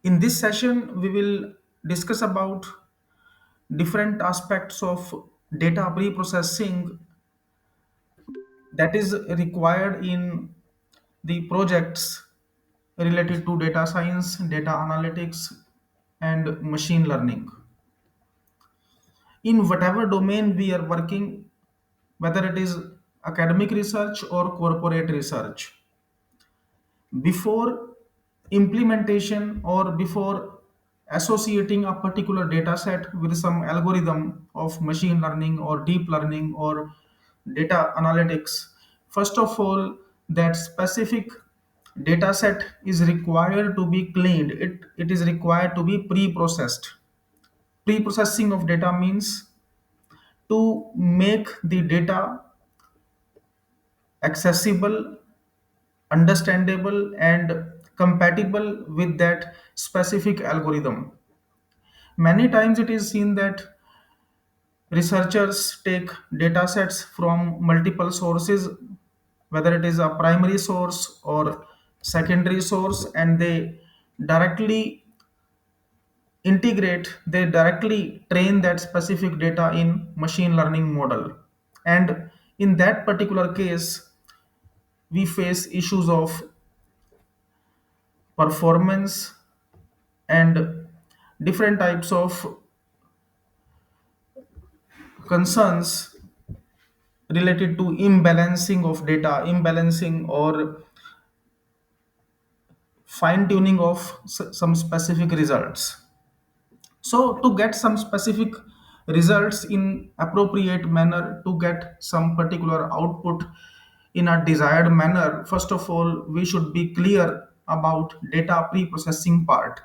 In this session, we will discuss about different aspects of data pre-processing that is required in the projects related to data science, data analytics, and machine learning. In whatever domain we are working, whether it is academic research or corporate research, before implementation or before associating a particular data set with some algorithm of machine learning or deep learning or data analytics, first of all, that specific data set is required to be cleaned. It is required to be pre-processed. Pre-processing of data means to make the data accessible, understandable, and compatible with that specific algorithm. Many times it is seen that researchers take data sets from multiple sources, whether it is a primary source or secondary source, and they directly they directly train that specific data in machine learning model. And in that particular case, we face issues of performance and different types of concerns related to imbalancing of data, imbalancing or fine tuning of some specific results. So to get some specific results in appropriate manner, to get some particular output in a desired manner, first of all we should be clear about data pre-processing part.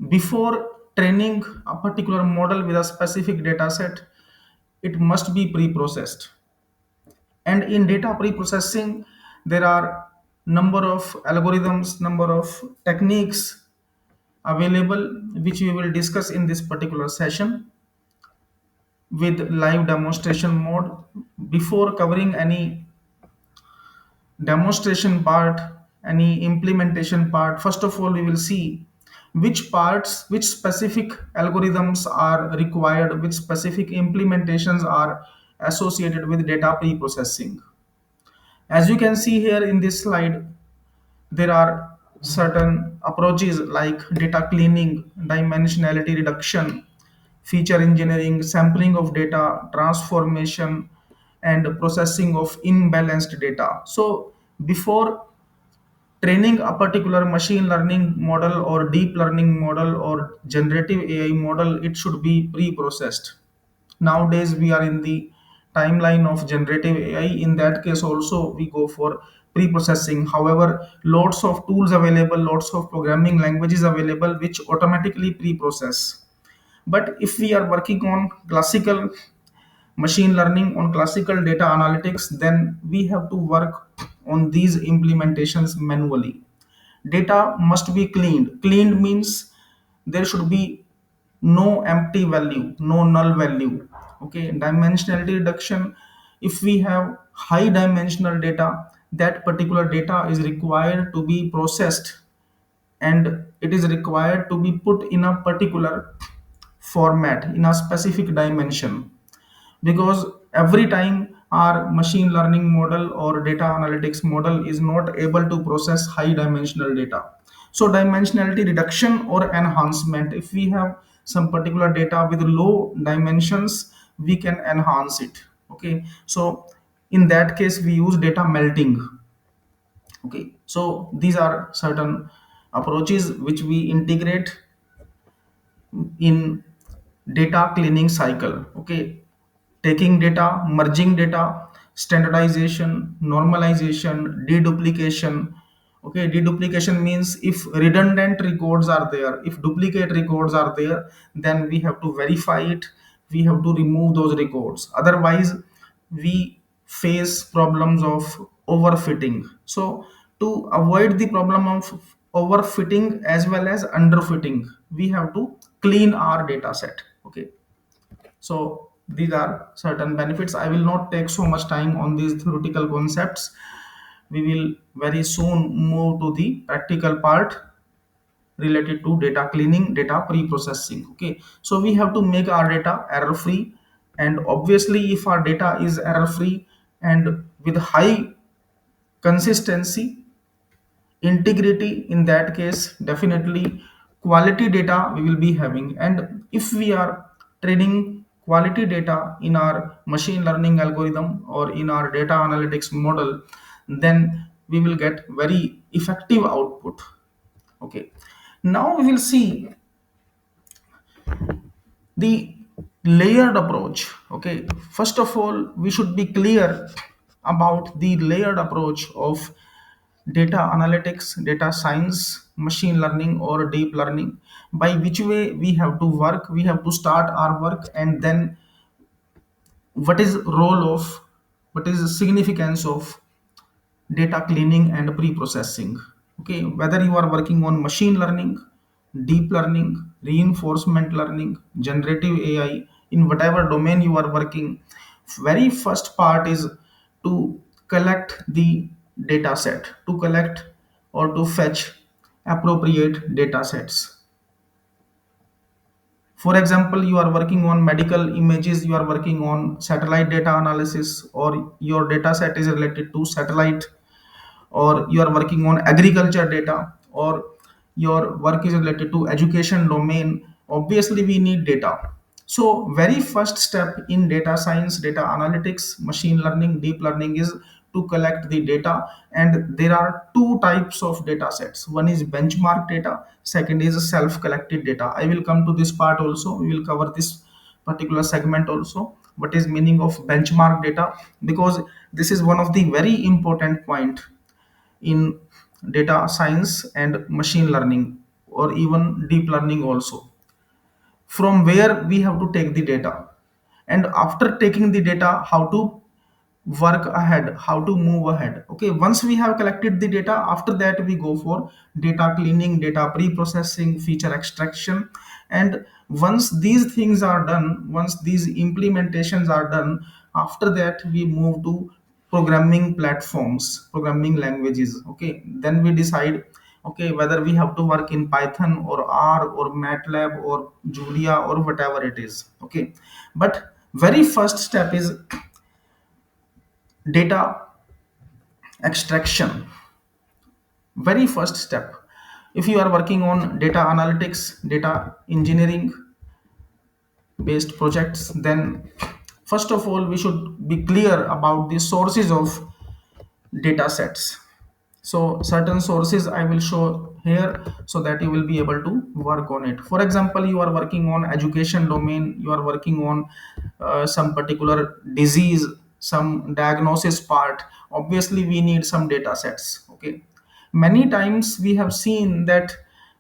Before training a particular model with a specific data set, it must be pre-processed. And in data pre-processing, there are number of algorithms, number of techniques available, which we will discuss in this particular session with live demonstration mode. Before covering any demonstration part, any implementation part, first of all we will see which specific algorithms are required, which specific implementations are associated with data pre-processing. As you can see here in this slide, there are certain approaches like data cleaning, dimensionality reduction, feature engineering, sampling of data, transformation, and processing of imbalanced data. So, before training a particular machine learning model or deep learning model or generative AI model, it should be pre-processed. Nowadays we are in the timeline of generative AI. In that case also we go for pre-processing. However, lots of tools available, lots of programming languages available which automatically pre-process. But if we are working on classical machine learning, on classical data analytics, then we have to work on these implementations manually. Data must be cleaned. Cleaned means there should be no empty value, no null value. Okay, dimensionality reduction. If we have high dimensional data, that particular data is required to be processed and it is required to be put in a particular format in a specific dimension, because every time our machine learning model or data analytics model is not able to process high dimensional data. So dimensionality reduction or enhancement, if we have some particular data with low dimensions, we can enhance it. Okay, so in that case we use data melting. Okay, so these are certain approaches which we integrate in data cleaning cycle. Okay, taking data, merging data, standardization, normalization, deduplication. Okay, deduplication means if redundant records are there, if duplicate records are there, then we have to verify it, we have to remove those records, otherwise we face problems of overfitting. So to avoid the problem of overfitting as well as underfitting, we have to clean our data set. Okay, so these are certain benefits. I will not take so much time on these theoretical concepts. We will very soon move to the practical part. related to data cleaning, data pre-processing. Okay, so we have to make our data error free, and obviously if our data is error free and with high consistency, integrity, in that case definitely quality data we will be having. And if we are training quality data in our machine learning algorithm or in our data analytics model, then we will get very effective output. Okay, now we will see the layered approach. Okay, first of all we should be clear about the layered approach of data analytics, data science, machine learning, or deep learning. By which way we have to work, we have to start our work, and then what is role of, what is the significance of data cleaning and pre-processing. Okay, whether you are working on machine learning, deep learning, reinforcement learning, generative AI, in whatever domain you are working, very first part is to collect the data set, to collect or to fetch appropriate data sets. For example, you are working on medical images, you are working on satellite data analysis, or your data set is related to satellite, or you are working on agriculture data, or your work is related to education domain, obviously we need data. So very first step in data science, data analytics, machine learning, deep learning is to collect the data. And there are two types of data sets: one is benchmark data, second is self collected data. I will come to this part also, we will cover this particular segment also, what is meaning of benchmark data, because this is one of the very important point in data science and machine learning, or even deep learning also. From where we have to take the data, and after taking the data, how to work ahead, how to move ahead. Okay, once we have collected the data, after that we go for data cleaning, data pre-processing, feature extraction. And once these things are done, once these implementations are done, after that we move to programming platforms, programming languages. Okay, then we decide, okay, whether we have to work in Python or R or MATLAB or Julia or whatever it is. Okay, but very first step is data extraction. Very first step, if you are working on data analytics, data engineering based projects, then first of all we should be clear about the sources of data sets. So certain sources I will show here so that you will be able to work on it. For example, you are working on education domain, you are working on some particular disease, some diagnosis part, obviously we need some data sets. Okay, many times we have seen that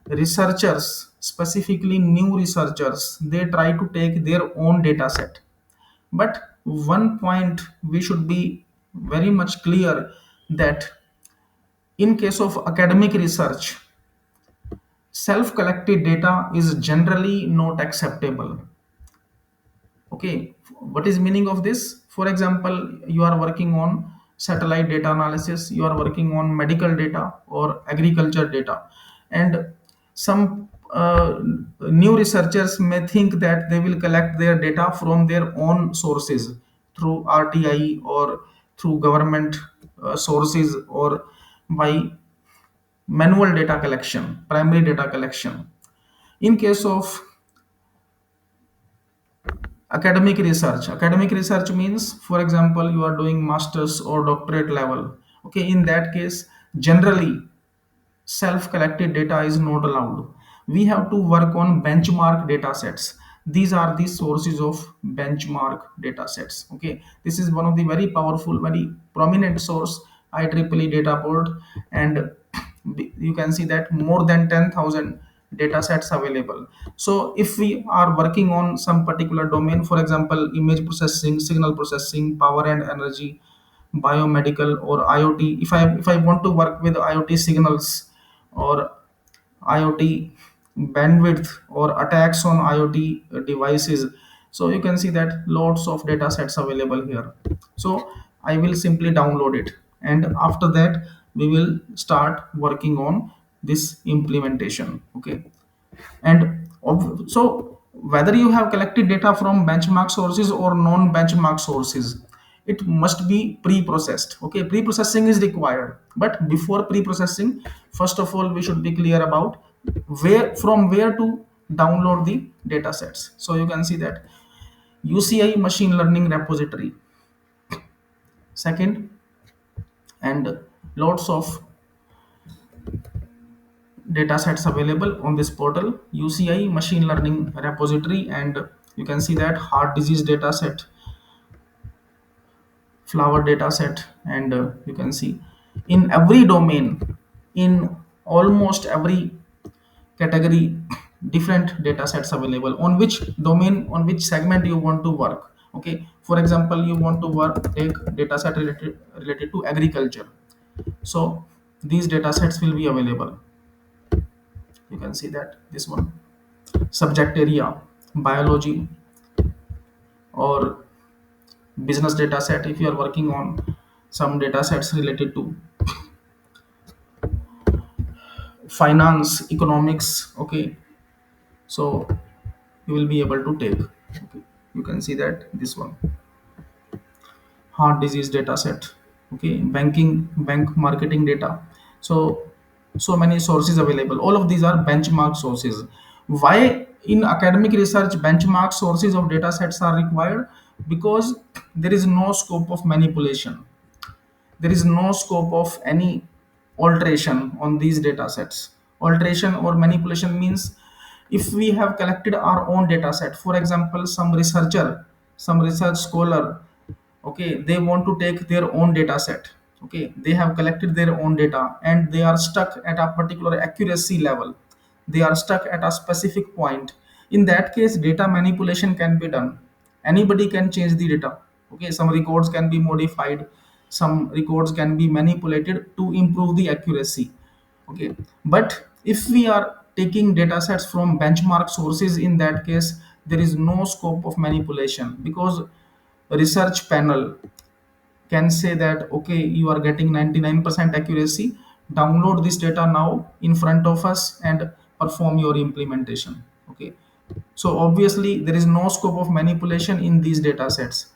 researchers, specifically new researchers, they try to take their own data set. But one point we should be very much clear, that in case of academic research, self collected data is generally not acceptable. Okay, what is meaning of this? For example, you are working on satellite data analysis, you are working on medical data or agriculture data, and some new researchers may think that they will collect their data from their own sources through RTI or through government sources, or by manual data collection, primary data collection. In case of academic research means, for example, you are doing masters or doctorate level. Okay, in that case, generally self collected data is not allowed. We have to work on benchmark data sets. These are the sources of benchmark data sets. Okay, this is one of the very powerful, very prominent source, IEEE data board. And you can see that more than 10,000 data sets available. So if we are working on some particular domain, for example, image processing, signal processing, power and energy, biomedical, or IoT, if I want to work with IoT signals, or IoT bandwidth, or attacks on IoT devices, so you can see that lots of data sets available here. So I will simply download it, and after that we will start working on this implementation. Okay. And so whether you have collected data from benchmark sources or non-benchmark sources, it must be pre-processed. Okay, pre-processing is required, but before pre-processing, first of all we should be clear about where to download the data sets. So you can see that UCI machine learning repository, second, and lots of data sets available on this portal, UCI machine learning repository. And you can see that heart disease data set, flower data set. And you can see in every domain, in almost every category, different data sets available on which domain, on which segment you want to work. Okay, for example, you want to work, take data set related to agriculture, so these data sets will be available. You can see that this one, subject area, biology, or business data set if you are working on some data sets related to finance, economics. Okay, so you will be able to take. Okay, you can see that this one, heart disease data set. Okay, bank marketing data. So so many sources available, all of these are benchmark sources. Why in academic research benchmark sources of data sets are required? Because there is no scope of manipulation, there is no scope of any alteration on these data sets. Alteration or manipulation means, if we have collected our own data set, for example some researcher, some research scholar, okay, they want to take their own data set. Okay, they have collected their own data and they are stuck at a particular accuracy level, they are stuck at a specific point. In that case data manipulation can be done, anybody can change the data. Okay, some records can be modified, some records can be manipulated to improve the accuracy. Okay, but if we are taking data sets from benchmark sources, in that case there is no scope of manipulation, because research panel can say that okay, you are getting 99% accuracy, download this data now in front of us and perform your implementation. Okay, so obviously there is no scope of manipulation in these data sets.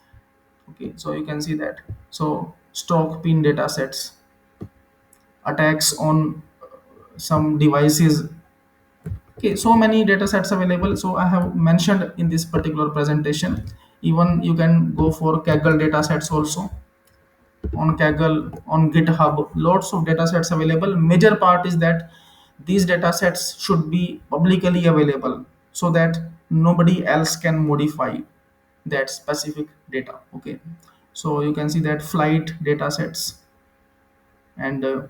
Okay, so you can see that. So stock pin data sets, attacks on some devices. Okay, so many data sets available, so I have mentioned in this particular presentation. Even you can go for Kaggle data sets also. On Kaggle, on GitHub, lots of data sets available. Major part is that these data sets should be publicly available so that nobody else can modify that specific data. Okay, so you can see that flight data sets. And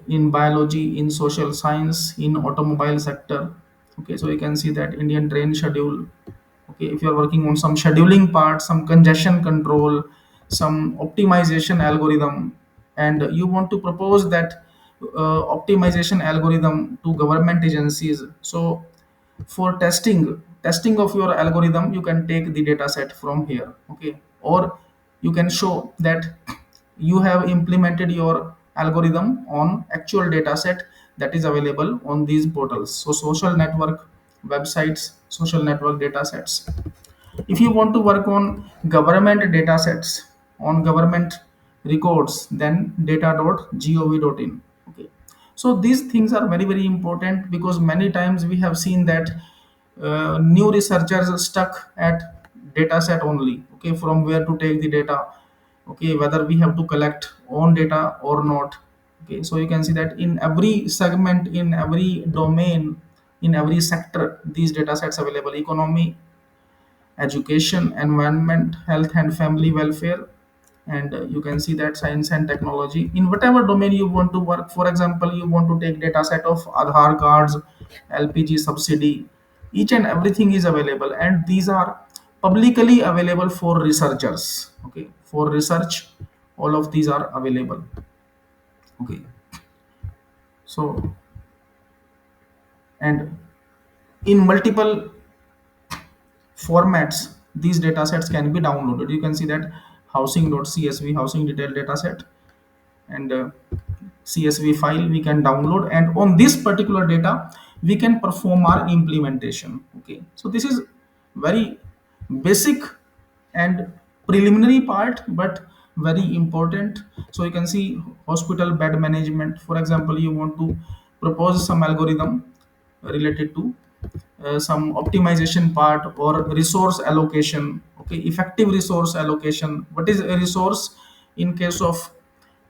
in biology, in social science, in automobile sector. Okay, so you can see that Indian train schedule. Okay, if you are working on some scheduling part, some congestion control, some optimization algorithm, and you want to propose that optimization algorithm to government agencies, so for testing of your algorithm you can take the data set from here. Okay, or you can show that you have implemented your algorithm on actual data set that is available on these portals. So social network websites, social network data sets. If you want to work on government data sets, on government records, then data.gov.in. Okay, so these things are very very important, because many times we have seen that new researchers are stuck at data set only. Okay, from where to take the data, okay, whether we have to collect own data or not. Okay, so you can see that in every segment, in every domain, in every sector, these data sets available: economy, education, environment, health and family welfare. And you can see that science and technology, in whatever domain you want to work. For example, you want to take data set of Aadhaar cards, LPG subsidy, each and everything is available, and these are publicly available for researchers. Okay, for research all of these are available. Okay, so and in multiple formats these data sets can be downloaded. You can see that housing.csv, housing detail data set. And CSV file we can download, and on this particular data we can perform our implementation. Okay, so this is very basic and preliminary part, but very important. So you can see hospital bed management. For example, you want to propose some algorithm related to some optimization part or resource allocation. Okay, effective resource allocation. What is a resource in case of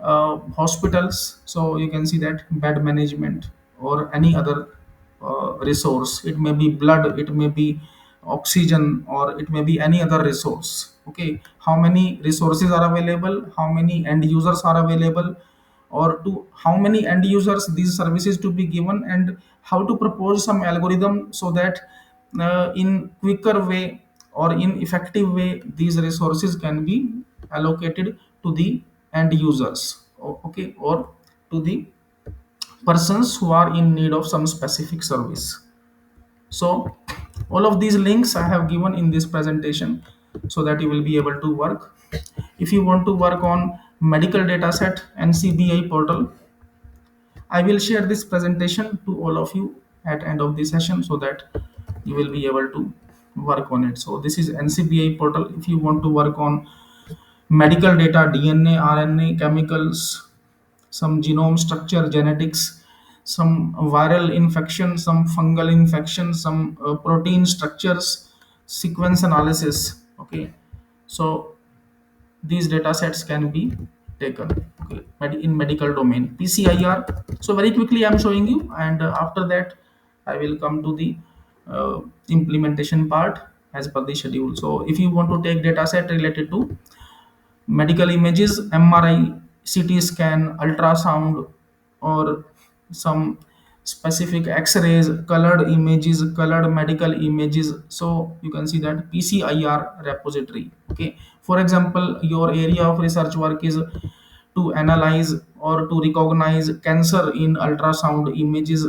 hospitals? So you can see that bed management or any other resource. It may be blood, it may be oxygen, or it may be any other resource. Okay, how many resources are available, how many end users are available, or to how many end users these services to be given, and how to propose some algorithm so that in quicker way or in effective way these resources can be allocated to the end users. Okay, or to the persons who are in need of some specific service. So all of these links I have given in this presentation so that you will be able to work. If you want to work on medical data set NCBI portal, I will share this presentation to all of you at end of the session so that you will be able to work on it. So this is NCBI portal. If you want to work on medical data, DNA, RNA, chemicals, some genome structure, genetics, some viral infection, some fungal infection, some protein structures, sequence analysis. Okay, so these data sets can be taken, okay, in medical domain. PCIR. So very quickly I'm showing you, and after that I will come to the implementation part as per the schedule. So if you want to take data set related to medical images, MRI, CT scan, ultrasound, or some specific X-rays, colored images, colored medical images. So you can see that PCIR repository. Okay. For example, your area of research work is to analyze or to recognize cancer in ultrasound images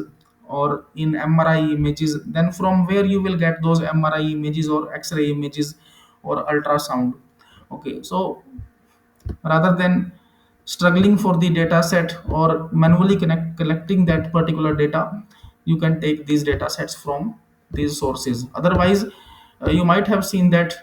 or in MRI images. Then from where you will get those MRI images or X-ray images or ultrasound. Okay, so rather than struggling for the data set or manually collecting that particular data, you can take these data sets from these sources. Otherwise, you might have seen that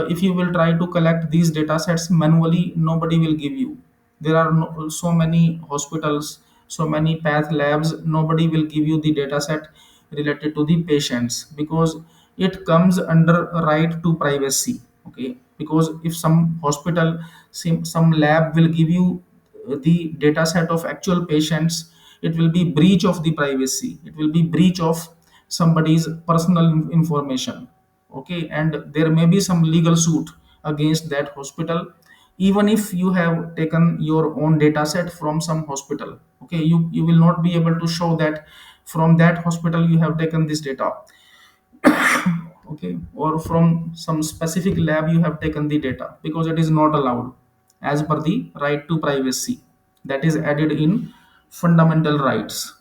if you will try to collect these data sets manually, nobody will give you. There are so many hospitals, so many path labs, nobody will give you the data set related to the patients because it comes under right to privacy. Okay, because if some hospital, some lab will give you the data set of actual patients, it will be breach of the privacy, it will be breach of somebody's personal information. Okay, and there may be some legal suit against that hospital, even if you have taken your own data set from some hospital. Okay, you will not be able to show that from that hospital you have taken this data. Okay, or from some specific lab you have taken the data, because it is not allowed as per the right to privacy that is added in fundamental rights.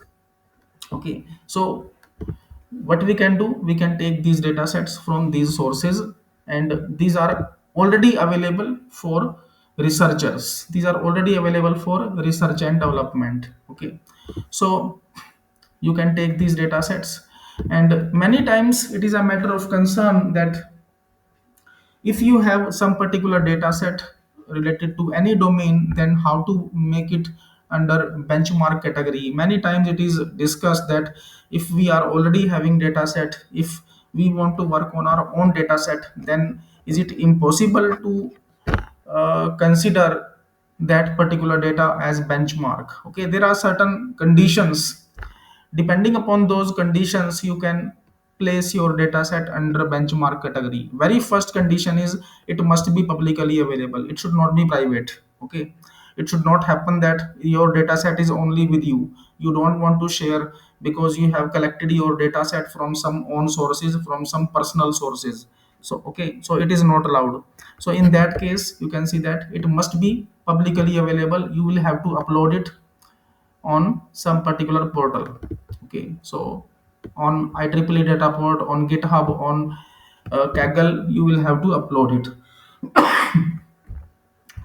Okay, so what we can do, we can take these data sets from these sources, and these are already available for researchers, these are already available for research and development. Okay, so you can take these data sets, and many times it is a matter of concern that if you have some particular data set related to any domain, then how to make it under benchmark category. Many times it is discussed that if we are already having data set, if we want to work on our own data set, then is it impossible to consider that particular data as benchmark. Okay, there are certain conditions. Depending upon those conditions, you can place your data set under benchmark category. Very first condition is it must be publicly available, it should not be private. Okay, it should not happen that your data set is only with you, you don't want to share because you have collected your data set from some own sources, from some personal sources. So okay, so it is not allowed. So in that case you can see that it must be publicly available, you will have to upload it on some particular portal. Okay, so on IEEE data port, on GitHub, on Kaggle, you will have to upload it.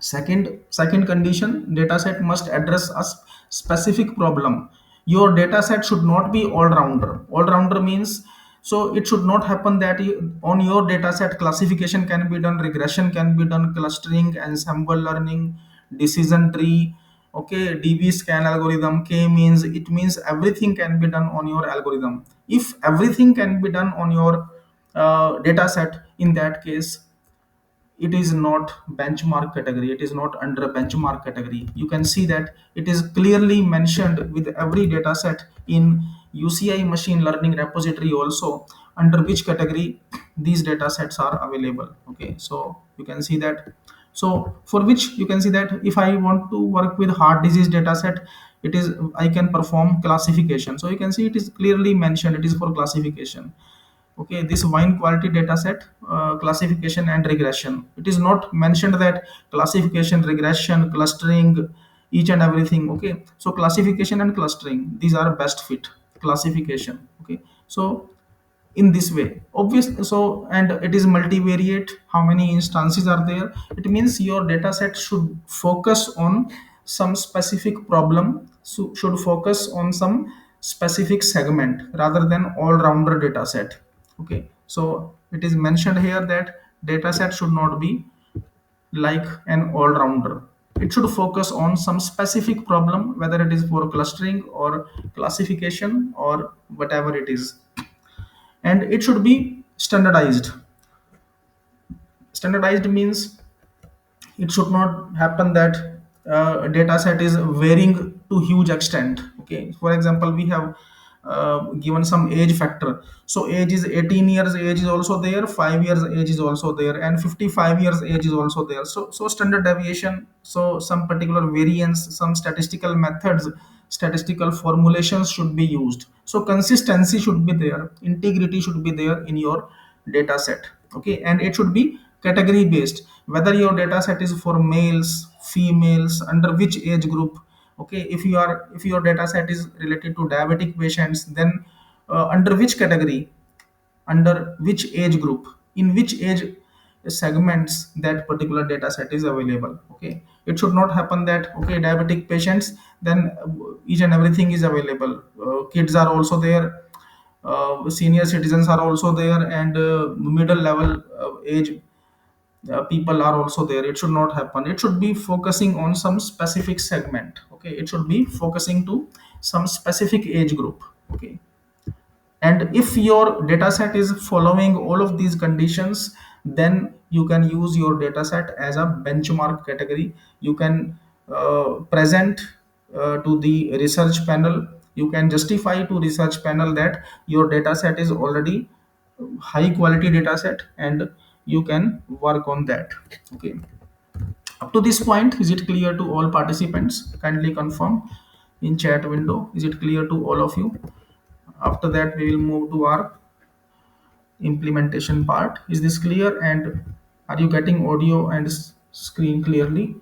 Second condition, dataset must address a specific problem. Your dataset should not be all rounder. All rounder means, so it should not happen that on your dataset classification can be done, regression can be done, clustering, ensemble learning, decision tree, okay, db scan algorithm, k means, it means everything can be done on your algorithm. If everything can be done on your dataset, in that case it is not benchmark category, it is not under benchmark category. You can see that it is clearly mentioned with every data set in uci machine learning repository also, under which category these data sets are available. Okay, so you can see that. So for which you can see that if I want to work with heart disease data set, it is, I can perform classification. So you can see it is clearly mentioned, it is for classification. Okay, this wine quality data set, classification and regression, it is not mentioned that classification, regression, clustering, each and everything. Okay, so classification and clustering, these are best fit. Classification, okay, so in this way obvious. So and it is multivariate, how many instances are there, it means your data set should focus on some specific problem, so should focus on some specific segment rather than all rounder data set. Okay, so it is mentioned here that data set should not be like an all rounder. It should focus on some specific problem, whether it is for clustering or classification or whatever it is. And it should be standardized. Standardized means it should not happen that data set is varying to huge extent. Okay, for example, we have given some age factor. So age is 18 years age is also there, 5 years age is also there, and 55 years age is also there. So standard deviation, so some particular variance, some statistical methods, statistical formulations should be used. So consistency should be there, integrity should be there in your data set. Okay, and it should be category based, whether your data set is for males, females, under which age group. Okay, if your data set is related to diabetic patients, then under which category, under which age group, in which age segments that particular data set is available. Okay, it should not happen that okay, diabetic patients, then each and everything is available. Kids are also there, senior citizens are also there, and middle level age people are also there. It should not happen. It should be focusing on some specific segment. Okay, it should be focusing to some specific age group. Okay, and if your dataset is following all of these conditions, then you can use your dataset as a benchmark category. You can present to the research panel, you can justify to research panel that your dataset is already high quality dataset, and you can work on that. Okay, up to this point, is it clear to all participants? Kindly confirm in chat window, is it clear to all of you? After that we will move to our implementation part. Is this clear, and are you getting audio and screen clearly?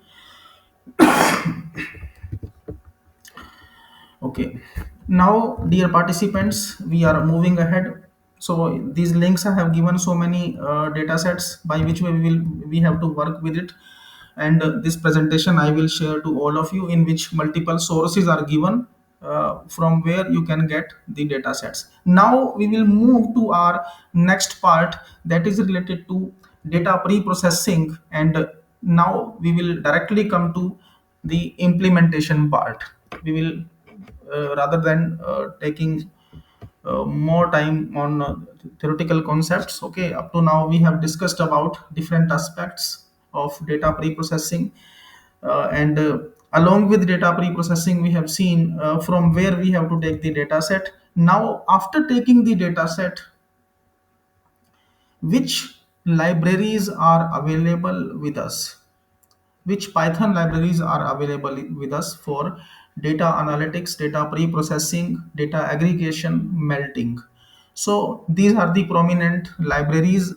Okay, now dear participants, we are moving ahead. So these links I have given so many data sets by which we have to work with it. And this presentation I will share to all of you, in which multiple sources are given from where you can get the data sets. Now we will move to our next part, that is related to data pre-processing, and now we will directly come to the implementation part. We will rather than taking more time on theoretical concepts. Okay, up to now we have discussed about different aspects of data pre-processing, and along with data pre-processing we have seen from where we have to take the data set. Now after taking the data set, which libraries are available with us, which Python libraries are available with us for data analytics, data pre-processing, data aggregation, melting. So these are the prominent libraries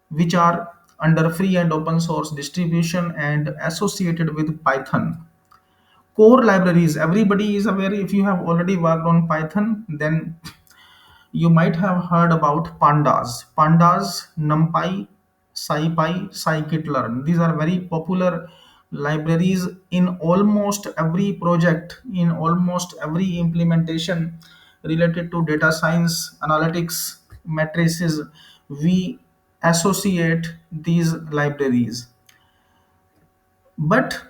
which are under free and open source distribution and associated with Python. Core libraries, everybody is aware. If you have already worked on Python, then you might have heard about pandas, NumPy, SciPy, scikit-learn. These are very popular libraries in almost every project, in almost every implementation related to data science, analytics, matrices. We associate these libraries. But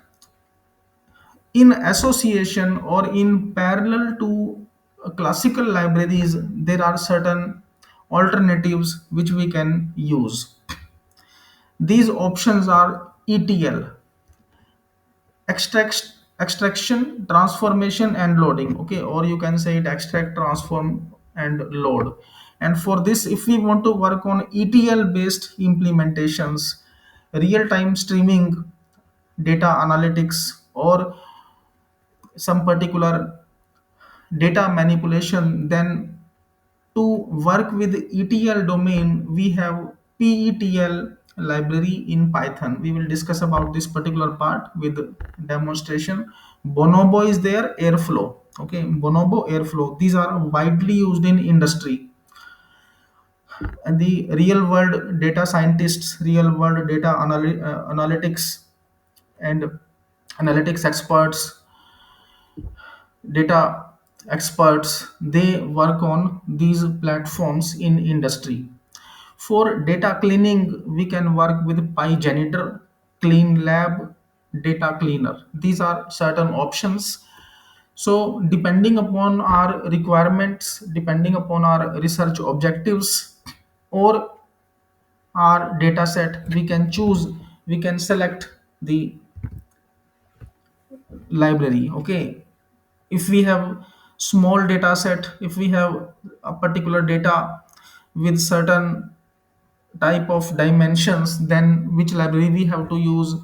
in association or in parallel to classical libraries, there are certain alternatives which we can use. These options are ETL, extraction, transformation, and loading. Okay, or you can say it extract, transform, and load. And for this, if we want to work on ETL based implementations, real time streaming, data analytics, or some particular data manipulation, then to work with ETL domain, we have PETL library in Python. We will discuss about this particular part with demonstration. Bonobo is there, Airflow. Okay, Bonobo, Airflow. These are widely used in industry. And the real world data scientists, real world data analytics, and analytics experts, data experts, they work on these platforms in industry. For data cleaning, we can work with PyJanitor, CleanLab, Data Cleaner. These are certain options. So, depending upon our requirements, depending upon our research objectives, or our data set, we can choose, we can select the library. Okay, if we have small data set, if we have a particular data with certain type of dimensions, then which library we have to use.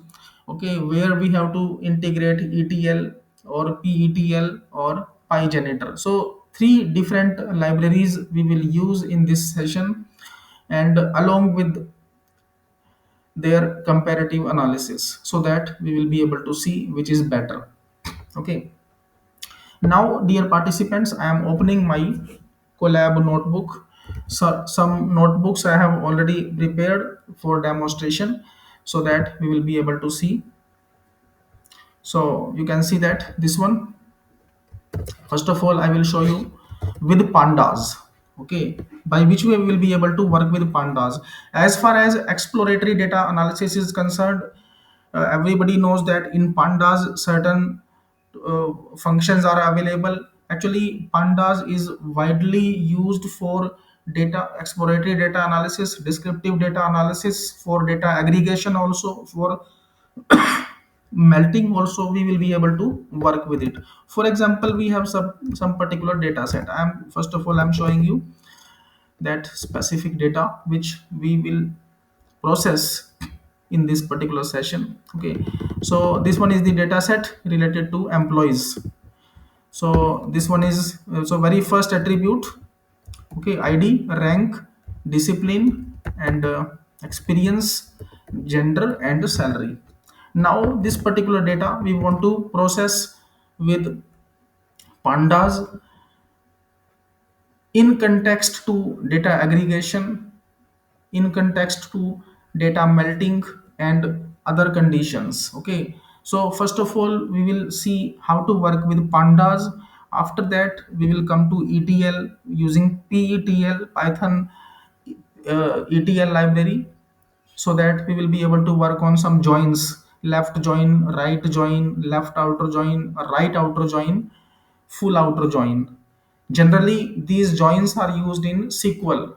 Okay, where we have to integrate ETL or PETL or PyJanitor. So three different libraries we will use in this session, and along with their comparative analysis, so that we will be able to see which is better. Okay, now, dear participants, I am opening my collab notebook. So, some notebooks I have already prepared for demonstration, so that we will be able to see. So, you can see that this one, first of all, I will show you with pandas. Okay, by which way we will be able to work with pandas. As far as exploratory data analysis is concerned, everybody knows that in pandas certain functions are available. Actually, pandas is widely used for data exploratory data analysis, descriptive data analysis, for data aggregation, also for melting. Also we will be able to work with it. For example, we have some particular data set. I'm first of all I'm showing you that specific data which we will process in this particular session. Okay, so this one is the data set related to employees. So this one is so very first attribute. Okay, ID, rank, discipline, and experience, gender, and salary. Now this particular data we want to process with pandas in context to data aggregation, in context to data melting, and other conditions. Okay, so first of all we will see how to work with pandas. After that we will come to ETL using PETL, Python ETL library, so that we will be able to work on some joins: left join, right join, left outer join, right outer join, full outer join. Generally, these joins are used in SQL,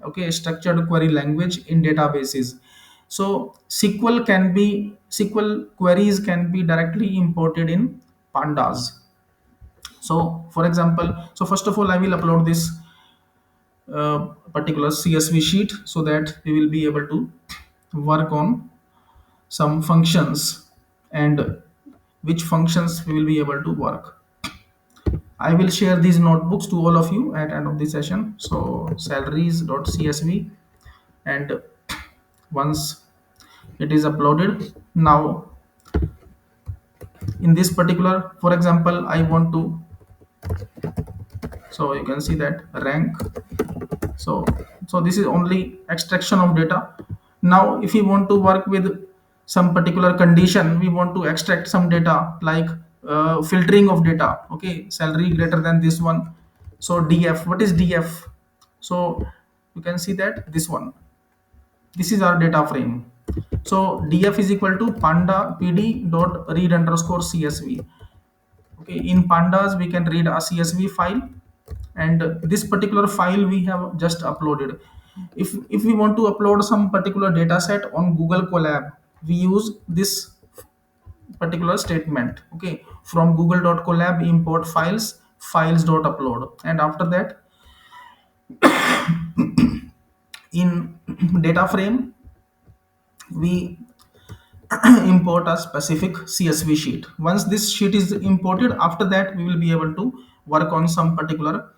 okay, structured query language in databases. So SQL queries can be directly imported in pandas. So for example, so first of all, I will upload this particular CSV sheet, so that we will be able to work on some functions, and which functions we will be able to work. I will share these notebooks to all of you at end of the session. So salaries.csv, and once it is uploaded, now in this particular, for example, I want to, so you can see that rank. So this is only extraction of data. Now if we want to work with some particular condition, we want to extract some data like filtering of data. Okay, salary greater than this one. So df, what is df? So you can see that this one, this is our data frame. So df is equal to panda pd dot read underscore csv. Okay, in pandas we can read a csv file, and this particular file we have just uploaded. If we want to upload some particular data set on Google Colab, we use this particular statement. Okay, from google.colab import files.upload, and after that in data frame we import a specific CSV sheet. Once this sheet is imported, after that we will be able to work on some particular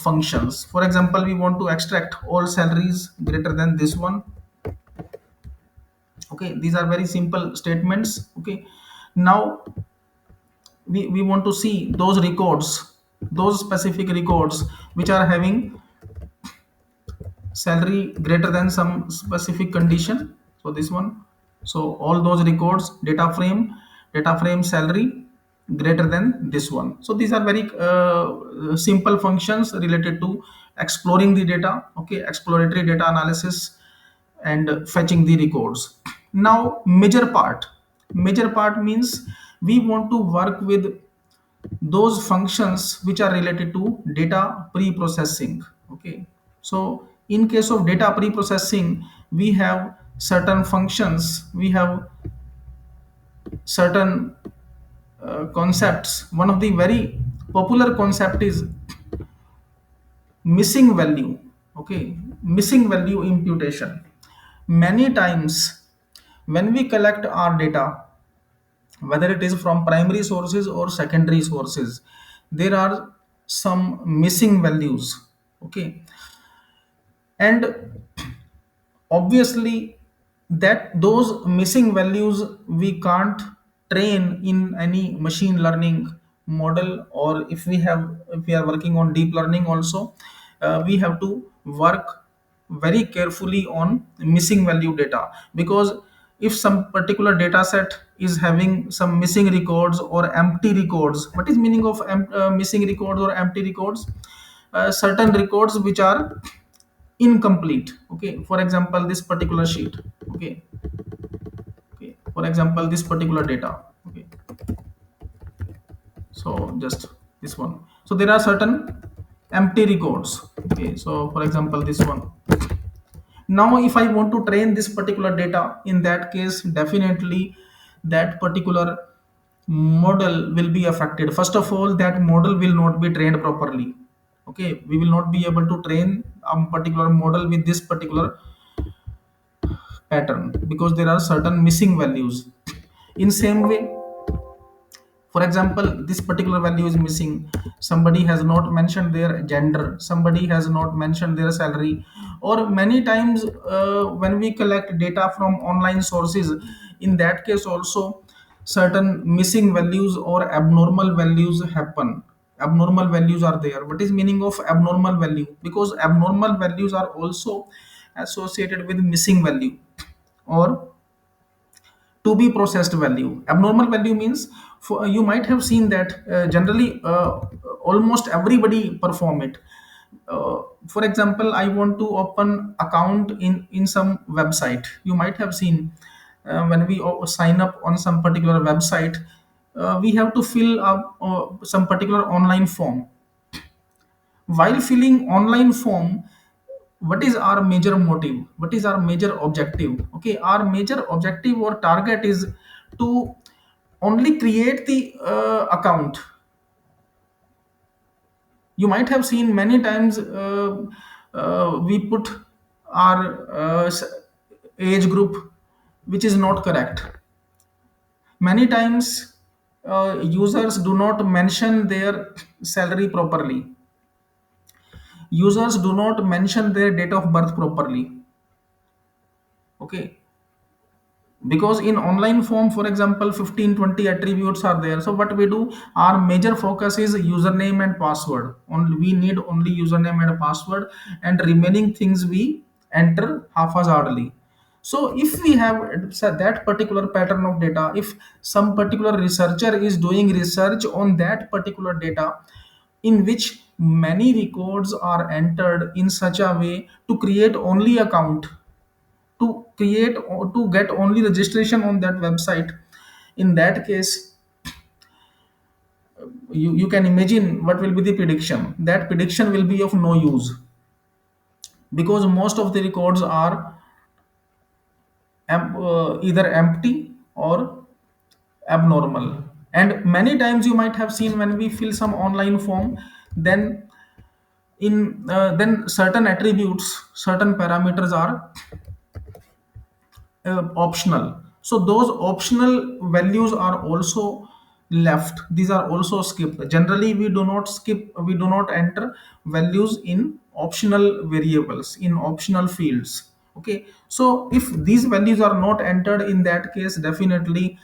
functions. For example, we want to extract all salaries greater than this one. Okay, these are very simple statements. Okay, now we want to see those records, those specific records which are having salary greater than some specific condition. So this one, so all those records, data frame salary greater than this one. So these are very simple functions related to exploring the data. Okay, exploratory data analysis and fetching the records. Now major part means we want to work with those functions which are related to data pre-processing. Okay, so in case of data pre-processing, we have certain functions, we have certain concepts. One of the very popular concept is missing value. Okay, missing value imputation. Many times when we collect our data, whether it is from primary sources or secondary sources, there are some missing values. Okay, and obviously that those missing values we can't train in any machine learning model, or if we are working on deep learning also, we have to work very carefully on missing value data. Because if some particular data set is having some missing records or empty records, what is meaning of missing records or empty records? Certain records which are incomplete. Okay, for example this particular sheet. Okay, okay, for example this particular data. Okay, so just this one, so there are certain empty records. Okay, so for example this one. Now if I want to train this particular data, in that case definitely that particular model will be affected. First of all, that model will not be trained properly. Okay, we will not be able to train a particular model with this particular pattern because there are certain missing values. In same way, for example this particular value is missing, somebody has not mentioned their gender, somebody has not mentioned their salary, or many times when we collect data from online sources, in that case also certain missing values or abnormal values happen. Abnormal values are there. What is meaning of abnormal value? Because abnormal values are also associated with missing value or to be processed value. Abnormal value means, for you might have seen that generally almost everybody perform it. For example, I want to open account in some website. You might have seen when we sign up on some particular website, we have to fill up some particular online form. While filling online form, what is our major motive, what is our major objective? Okay, our major objective or target is to only create the account. You might have seen many times we put our age group which is not correct. Many times users do not mention their salary properly, users do not mention their date of birth properly. Okay, because in online form, for example 15-20 attributes are there. So what we do, our major focus is username and password only. We need only username and password, and remaining things we enter haphazardly. So if we have that particular pattern of data, if some particular researcher is doing research on that particular data in which many records are entered in such a way to create only account, to create or to get only registration on that website, in that case you can imagine what will be the prediction. That prediction will be of no use, because most of the records are either empty or abnormal. And many times you might have seen when we fill some online form, then then certain attributes, certain parameters are optional. So those optional values are also left. These are also skipped. Generally, we do not skip. We do not enter values in optional variables, in optional fields. Okay. So if these values are not entered, in that case, definitely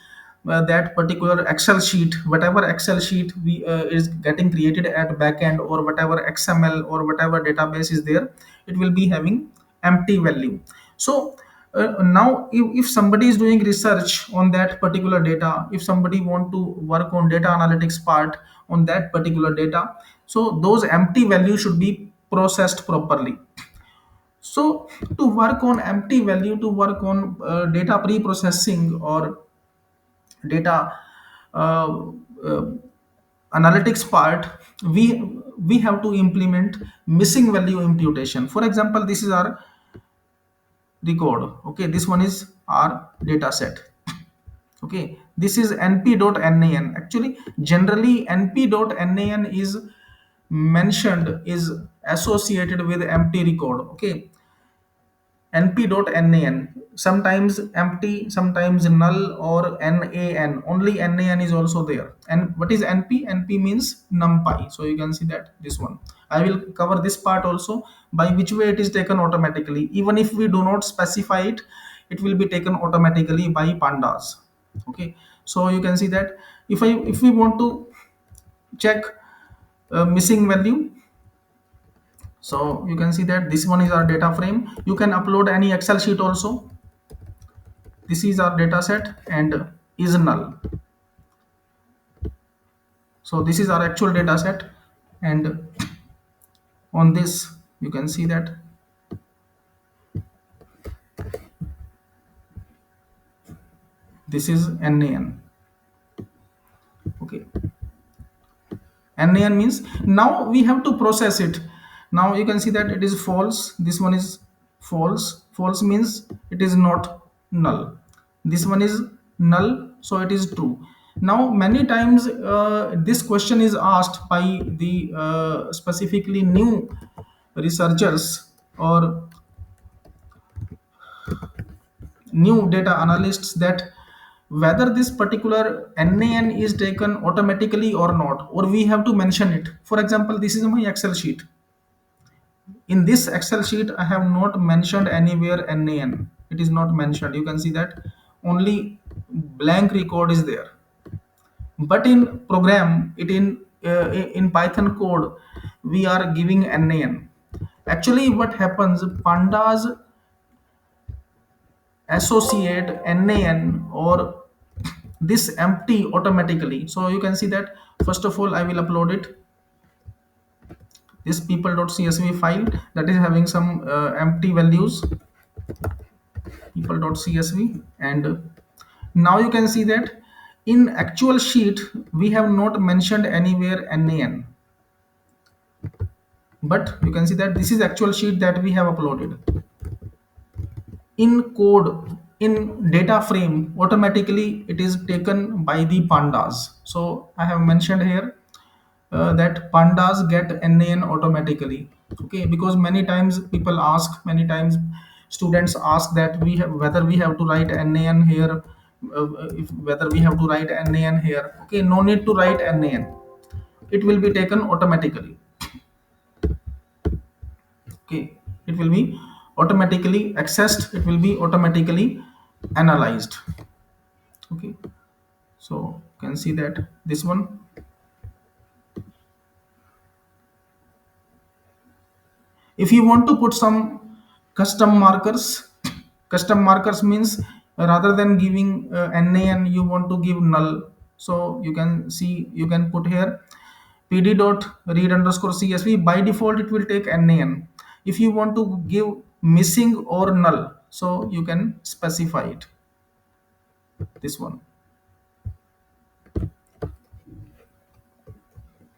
that particular Excel sheet, whatever Excel sheet we is getting created at backend, or whatever XML or whatever database is there, it will be having empty value. So now if somebody is doing research on that particular data, if somebody want to work on data analytics part on that particular data, so those empty values should be processed properly. So to work on empty value, to work on data pre-processing or data uh, uh, analytics part, we have to implement missing value imputation. For example, this is our record. Okay, this one is our data set. Okay, this is np.nan. Actually, generally np.nan is mentioned, is associated with empty record. Okay, np.nan, sometimes empty, sometimes null, or nan. Only nan is also there. And what is np means numpy. So you can see that this one, I will cover this part also, by which way it is taken automatically. Even if we do not specify it, it will be taken automatically by pandas. Okay, so you can see that if we want to check missing value, so you can see that this one is our data frame. You can upload any Excel sheet also. This is our data set and is null. So this is our actual data set, and on this you can see that this is NaN. Okay, NaN means now we have to process it. Now you can see that it is false. This one is false. False means it is not null. This one is null, so it is true. Now many times this question is asked by the specifically new researchers or new data analysts, that whether this particular NaN is taken automatically or not, or we have to mention it. For example, this is my Excel sheet. In this Excel sheet, I have not mentioned anywhere NaN. It is not mentioned. You can see that only blank record is there. But in program, it in Python code, we are giving NaN. Actually, what happens? Pandas associate nan or this empty automatically. So you can see that first of all I will upload it, this people.csv file that is having some empty values, people.csv. And now you can see that in actual sheet we have not mentioned anywhere nan, but you can see that this is actual sheet that we have uploaded. In code, in data frame, automatically it is taken by the pandas. So I have mentioned here that pandas get nan automatically. Okay, because many times people ask, many times students ask that we have, whether we have to write nan here, if whether we have to write nan here. Okay, no need to write nan, it will be taken automatically. Okay, it will be automatically accessed, it will be automatically analyzed. Okay, so you can see that this one, if you want to put some custom markers, Custom markers means rather than giving nan, you want to give null. So you can see, you can put here pd dot read underscore csv. By default it will take nan. If you want to give missing or null, so you can specify it, this one,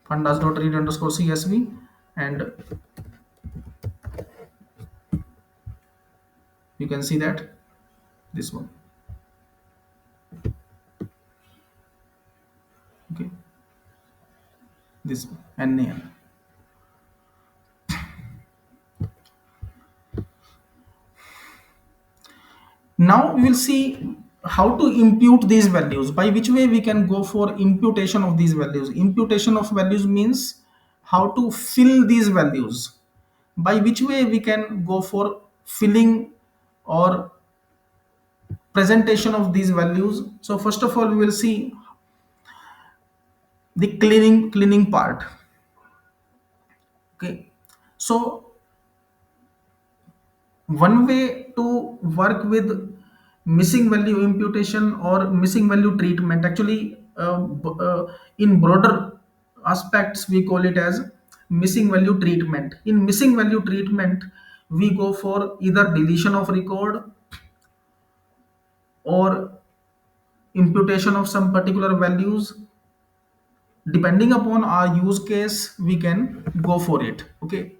pandas dot read underscore csv, and you can see that this one. Okay, this one, nan. Now we will see how to impute these values, by which way we can go for imputation of these values. Imputation of values means how to fill these values, by which way we can go for filling or presentation of these values. So first of all we will see the cleaning part. Okay, so one way to work with missing value imputation or missing value treatment, actually in broader aspects we call it as missing value treatment. In missing value treatment we go for either deletion of record or imputation of some particular values. Depending upon our use case we can go for it. Okay,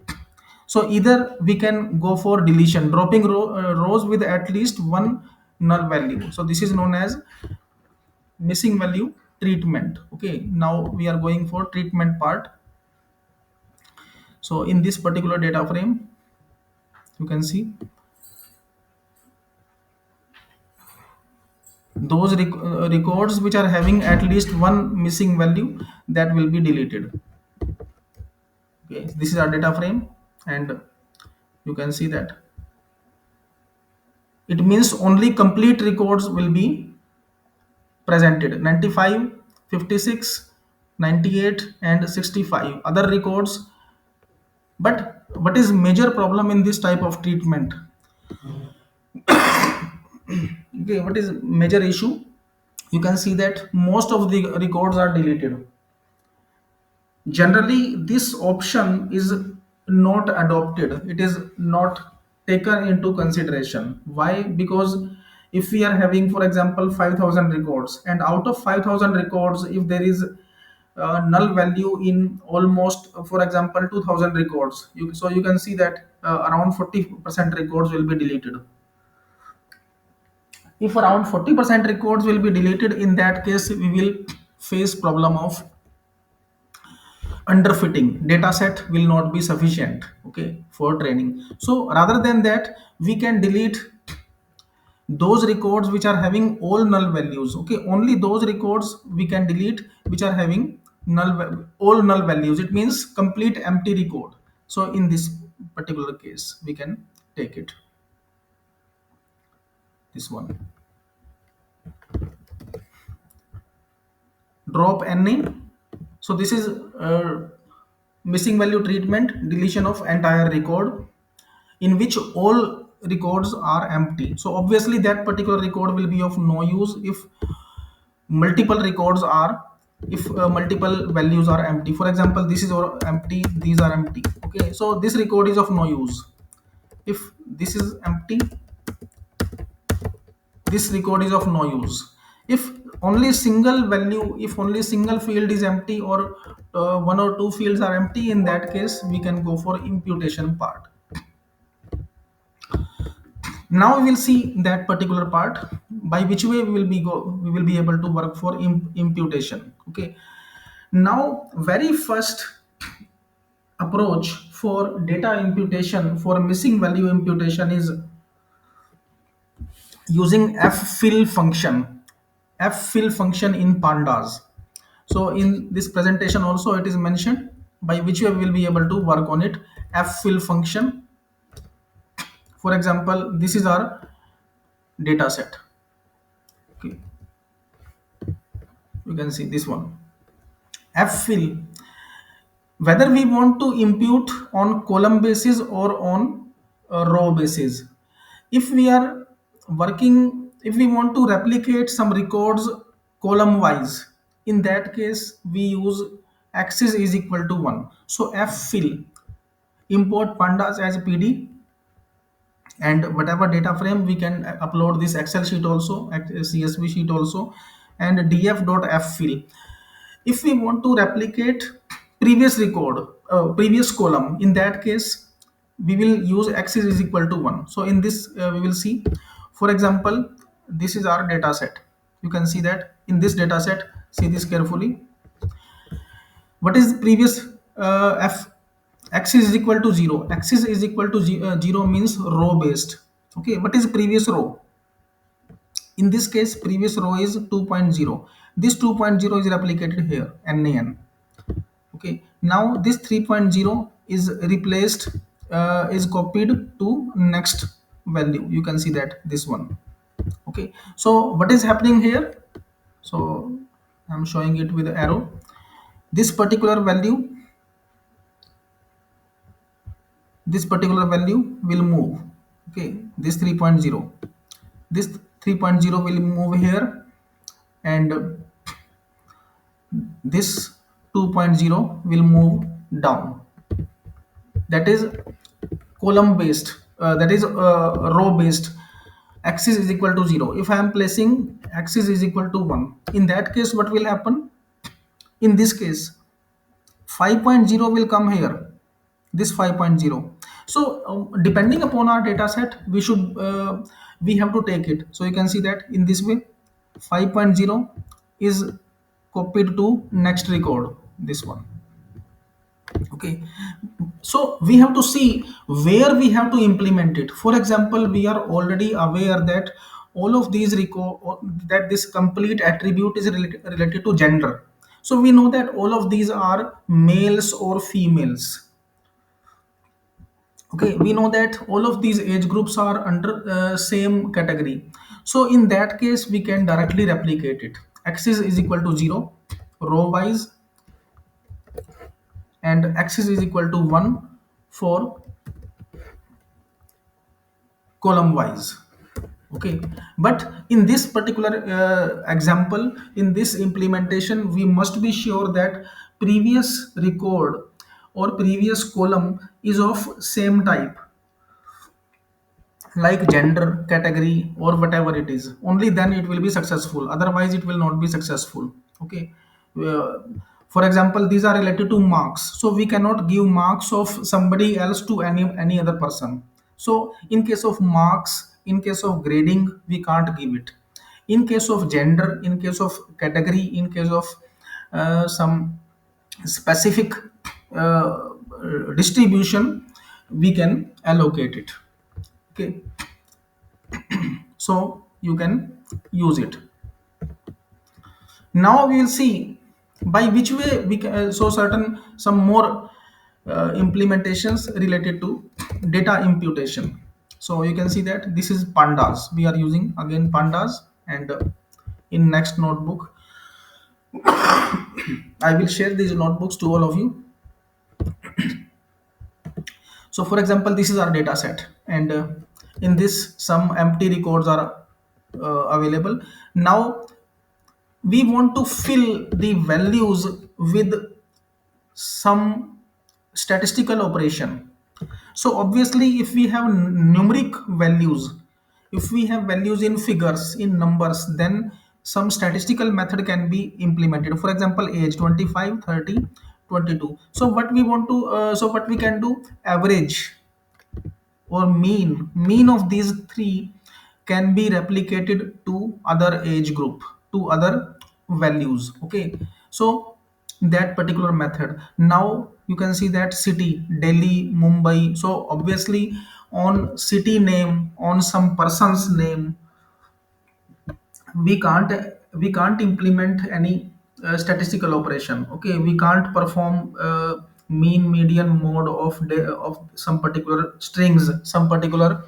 so either we can go for deletion, dropping rows with at least one null value. So this is known as missing value treatment. Okay, now we are going for treatment part. So in this particular data frame you can see those records which are having at least one missing value, that will be deleted. Okay, this is our data frame, and you can see that it means only complete records will be presented: 95, 56, 98, and 65. Other records. But what is major problem in this type of treatment? Okay, what is major issue? You can see that most of the records are deleted. Generally this option is not adopted, it is not taken into consideration. Why? Because if we are having, for example, 5000 records, and out of 5000 records if there is null value in almost, for example, 2000 records, so you can see that around 40% records will be deleted. If around 40% records will be deleted, in that case we will face problem of underfitting. Data set will not be sufficient, okay, for training. So rather than that, we can delete those records which are having all null values. Okay, only those records we can delete which are having all null values. It means complete empty record. So in this particular case we can take it, this one, drop na. So this is missing value treatment, deletion of entire record in which all records are empty. So obviously that particular record will be of no use if multiple records are, if multiple values are empty. For example, this is all empty, these are empty. Okay, so this record is of no use. If this is empty, this record is of no use. If only single value, if only single field is empty, or one or two fields are empty, in that case we can go for imputation part. Now we will see that particular part, by which way we will be able to work for imputation. Okay, now very first approach for data imputation, for missing value imputation, is using ffill function. Ffill function in pandas. So in this presentation also it is mentioned, by which way we will be able to work on it. Ffill function, for example, this is our data set. Okay, you can see this one, ffill. Whether we want to impute on column basis or on row basis, if we are working, if we want to replicate some records column wise, in that case we use axis is equal to 1. So f fill, import pandas as pd, and whatever data frame we can upload this excel sheet also, csv sheet also, and df dot f fill. If we want to replicate previous record, previous column, in that case we will use axis is equal to 1. So in this we will see, for example, this is our data set. You can see that in this data set, see this carefully. What is previous, f axis is equal to 0. Axis is equal to 0 means row based. Okay, what is previous row? In this case previous row is 2.0. This 2.0 is replicated here, nan. Okay, now this 3.0 is replaced, is copied to next value. You can see that this one. Okay, so what is happening here? So I'm showing it with the arrow. This particular value, will move. Okay, this 3.0, this 3.0 will move here, and this 2.0 will move down. That is column based, that is row based. Axis is equal to 0. If I am placing axis is equal to 1, in that case what will happen? In this case 5.0 will come here, this 5.0. So depending upon our data set, we have to take it. So you can see that in this way 5.0 is copied to next record, this one. Okay, so we have to see where we have to implement it. For example, we are already aware that all of these record, that this complete attribute is related to gender. So we know that all of these are males or females. Okay, we know that all of these age groups are under same category. So in that case we can directly replicate it. Axis is equal to 0 row wise, and axis is equal to 1 for column wise. Okay, but in this particular example, in this implementation, we must be sure that previous record or previous column is of same type, like gender, category, or whatever it is. Only then it will be successful, otherwise it will not be successful. Okay, uh, for example, these are related to marks, so we cannot give marks of somebody else to any other person. So in case of marks, in case of grading, we can't give it. In case of gender, in case of category, in case of some specific distribution, we can allocate it. Okay, so you can use it. Now we will see by which way we can, so certain some more implementations related to data imputation. So you can see that this is pandas, we are using again pandas, and in next notebook I will share these notebooks to all of you. So for example, this is our data set, and in this some empty records are available. Now we want to fill the values with some statistical operation. So obviously if we have numeric values, if we have values in figures, in numbers, then some statistical method can be implemented. For example, age 25, 30, 22. So what we want to so what we can do, average or mean of these three can be replicated to other age group, to other values. Okay, so that particular method. Now you can see that city, Delhi, Mumbai. So obviously on city name, on some person's name, we can't we can't implement any statistical operation. Okay, we can't perform mean median mode of some particular strings, some particular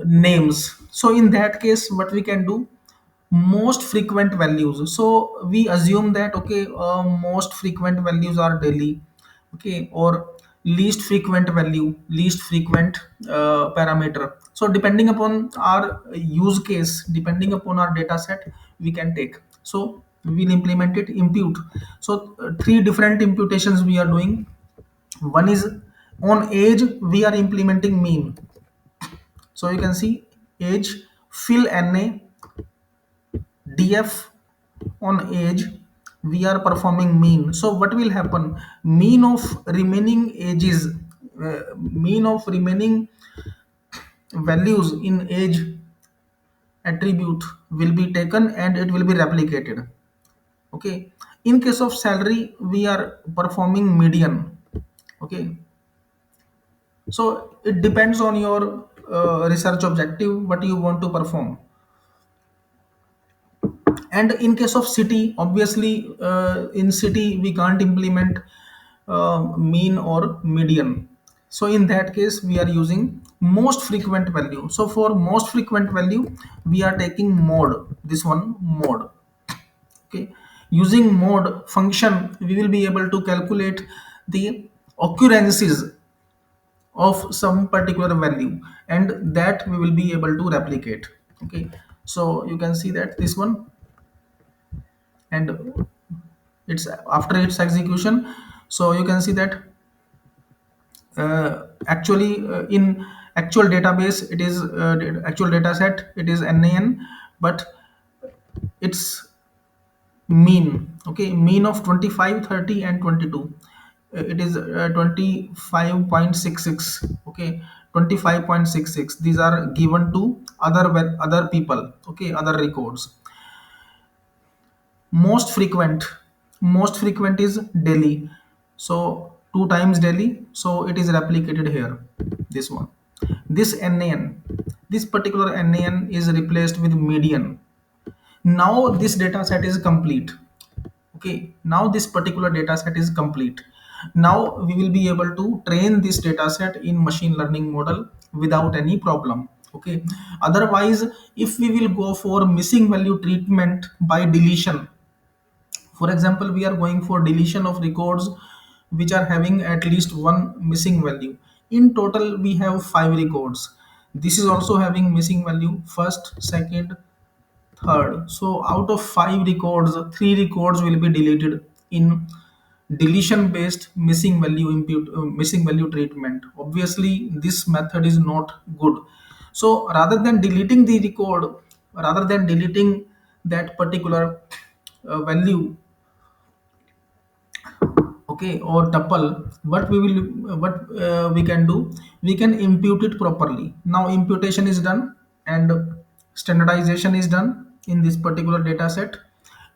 names. So in that case what we can do, most frequent values. So we assume that okay, most frequent values are Delhi. Okay, or least frequent value, least frequent parameter. So depending upon our use case, depending upon our data set, we can take. So we will implement it, impute. So three different imputations we are doing. One is on age, we are implementing mean. So you can see age, fill NA, DF on age, we are performing mean. So what will happen? Mean of remaining ages, mean of remaining values in age attribute will be taken and it will be replicated. Okay. In case of salary, we are performing median. Okay. So it depends on your research objective, what you want to perform. And in case of city, obviously in city we can't implement mean or median. So in that case we are using most frequent value. So for most frequent value we are taking mode, this one mode. Okay, using mode function we will be able to calculate the occurrences of some particular value, and that we will be able to replicate. Okay, so you can see that this one, and it's after its execution. So you can see that actually in actual database it is actual data set, it is NaN, but it's mean. Okay, mean of 25, 30, and 22. It is 25.66. Okay, 25.66, these are given to other people. Okay, other records. Most frequent is daily. So two times daily, so it is replicated here, this one. This NaN, this particular NaN is replaced with median. Now this data set is complete. Okay, now this particular data set is complete. Now we will be able to train this data set in machine learning model without any problem. Okay, otherwise if we will go for missing value treatment by deletion, for example, we are going for deletion of records which are having at least one missing value. In total, we have five records. This is also having missing value first, second, third. So out of five records, three records will be deleted in deletion based missing value treatment. Obviously, this method is not good. So rather than deleting the record, rather than deleting that particular value, okay, or tuple, what we can do, we can impute it properly. Now imputation is done and standardization is done in this particular data set,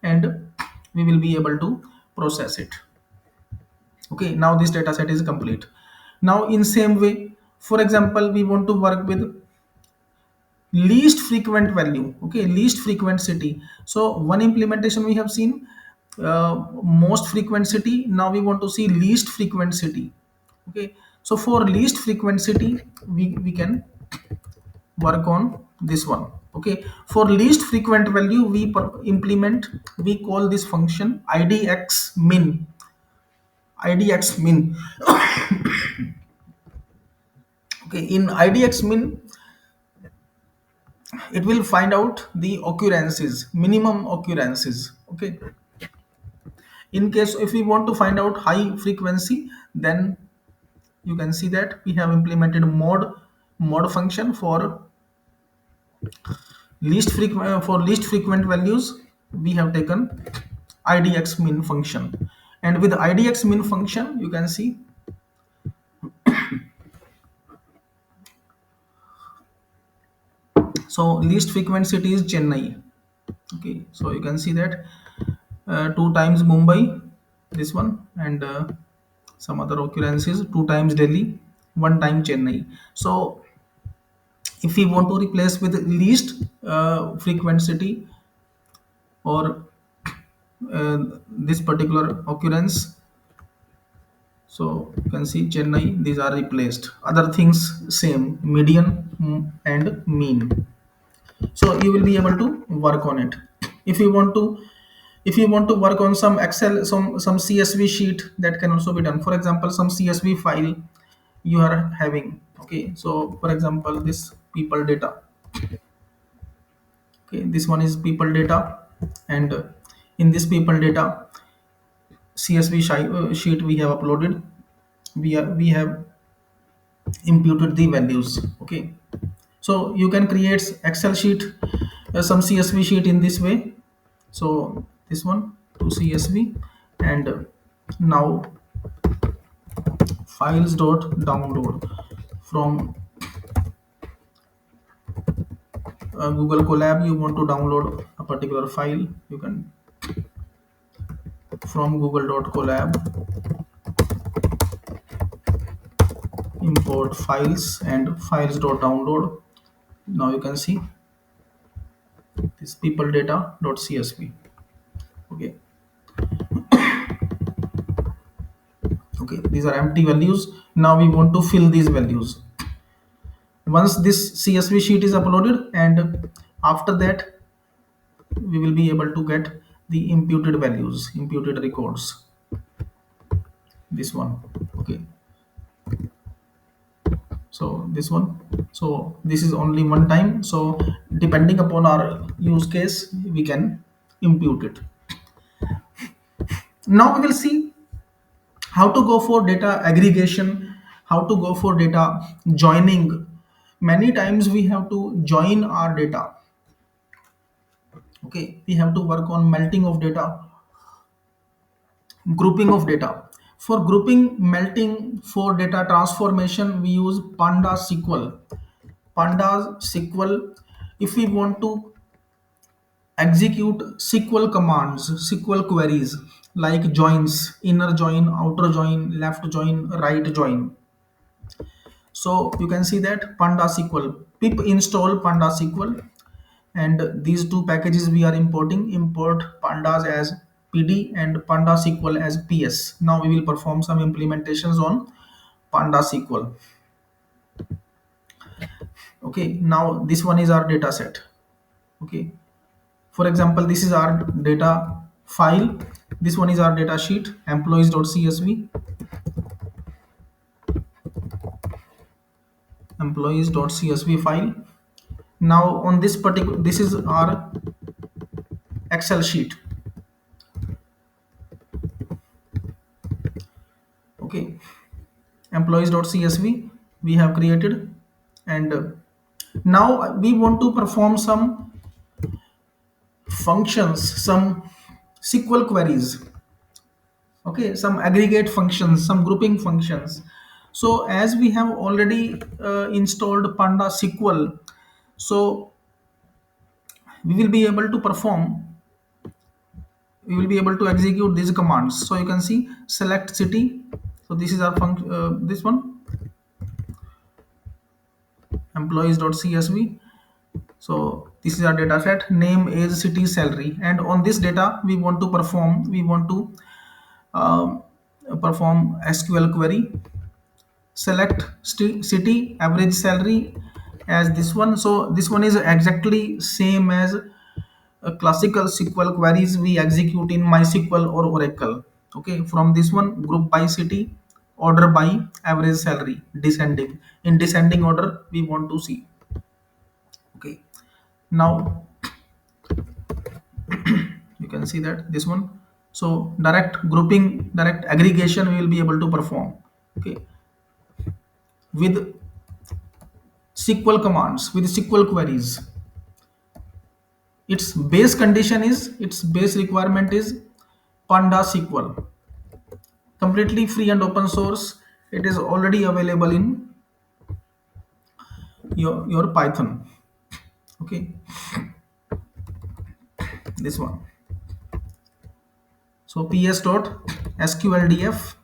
and we will be able to process it. Okay, now this data set is complete. Now in same way, for example, we want to work with least frequent value. Okay, least frequency. So one implementation we have seen, most frequency. Now we want to see least frequency. Okay, so for least frequency we can work on this one. Okay, for least frequent value implement, we call this function idx min. Idx min. Okay, in idx min it will find out the occurrences, minimum occurrences. Okay, in case if we want to find out high frequency, then you can see that we have implemented mod function for least frequent values. We have taken idx min function, and with idx min function you can see, so least frequency is Chennai. Okay, so you can see that two times Mumbai, this one, and some other occurrences, two times Delhi, one time Chennai. So if we want to replace with least frequency or this particular occurrence, so you can see Chennai, these are replaced. Other things same, median, and mean. So you will be able to work on it. If you want to If you want to work on some excel, some csv sheet, that can also be done. For example, some csv file you are having. Okay, so for example, this people data. Okay, this one is people data, and in this people data sheet we have uploaded, we have imputed the values. Okay, so you can create excel sheet, some csv sheet in this way. So this one to csv, and now files dot download from google colab. You want to download a particular file, you can from google dot colab import files and files dot download. Now you can see this people data dot csv. Okay, okay, these are empty values. Now we want to fill these values. Once this csv sheet is uploaded, and after that we will be able to get the imputed values, imputed records. This one. Okay, so this one. So this is only one time, so depending upon our use case we can impute it. Now we will see how to go for data aggregation, how to go for data joining. Many times we have to join our data. Okay, we have to work on melting of data, grouping of data. For grouping, melting, for data transformation, we use pandas sql. Pandas sql. If we want to execute sql commands, sql queries, like joins, inner join, outer join, left join, right join. So you can see that pandas sql, pip install pandas sql, and these two packages we are importing. Import pandas as pd and pandas sql as ps. Now we will perform some implementations on pandas sql. Okay, now this one is our data set. Okay, for example, this is our data file, this one is our data sheet, employees.csv, employees.csv file. Now on this particular, this is our excel sheet. Okay, employees.csv we have created, and now we want to perform some functions, some sql queries. Okay, some aggregate functions, some grouping functions. So as we have already installed panda sql, so we will be able to perform, we will be able to execute these commands. So you can see select city. So this is our function, this one, employees.csv. So this is our data set, name, age, city, salary, and on this data we want to perform, we want to um, perform sql query. Select city, average salary as this one. So this one is exactly same as classical sql queries we execute in mysql or oracle. Okay, from this one, group by city, order by average salary, descending, in descending order we want to see. Okay, now you can see that this one. So direct grouping, direct aggregation we will be able to perform. Okay, with sql commands, with sql queries. Its base condition is, its base requirement is panda sql, completely free and open source. It is already available in your python. Okay, this one. So ps dot sqldf,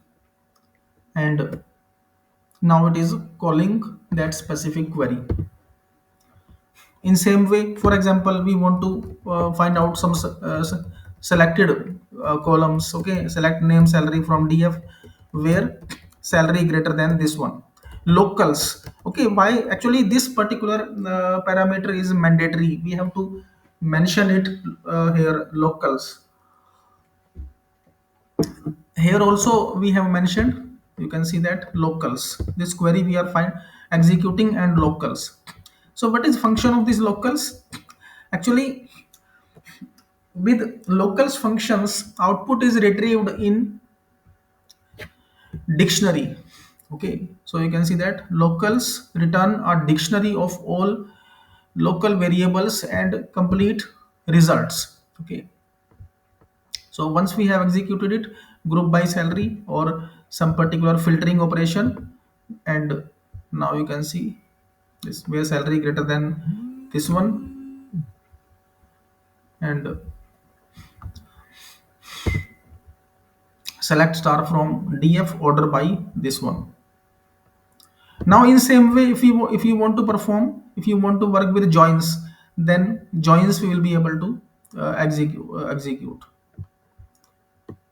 and now it is calling that specific query. In same way, for example, we want to find out some selected columns. Okay, select name, salary from df, where salary greater than this one. Locals. Okay, why actually this particular parameter is mandatory, we have to mention it here, locals. Here also we have mentioned, you can see that locals. This query we are find executing and locals. So what is function of these locals? Actually, with locals functions, output is retrieved in dictionary. Okay, so you can see that locals return a dictionary of all local variables and complete results. Okay, so once we have executed it, group by salary or some particular filtering operation, and now you can see this where salary greater than this one, and select star from df order by this one. Now in same way, if you want to perform, if you want to work with joins, then joins we will be able to execute.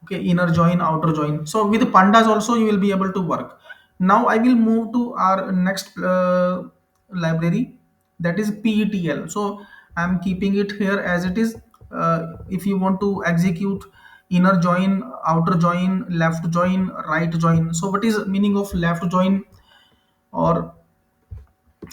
Okay, inner join, outer join. So with pandas also you will be able to work. Now I will move to our next library, that is PETL. So I'm keeping it here as it is. If you want to execute inner join, outer join, left join, right join. So what is meaning of left join or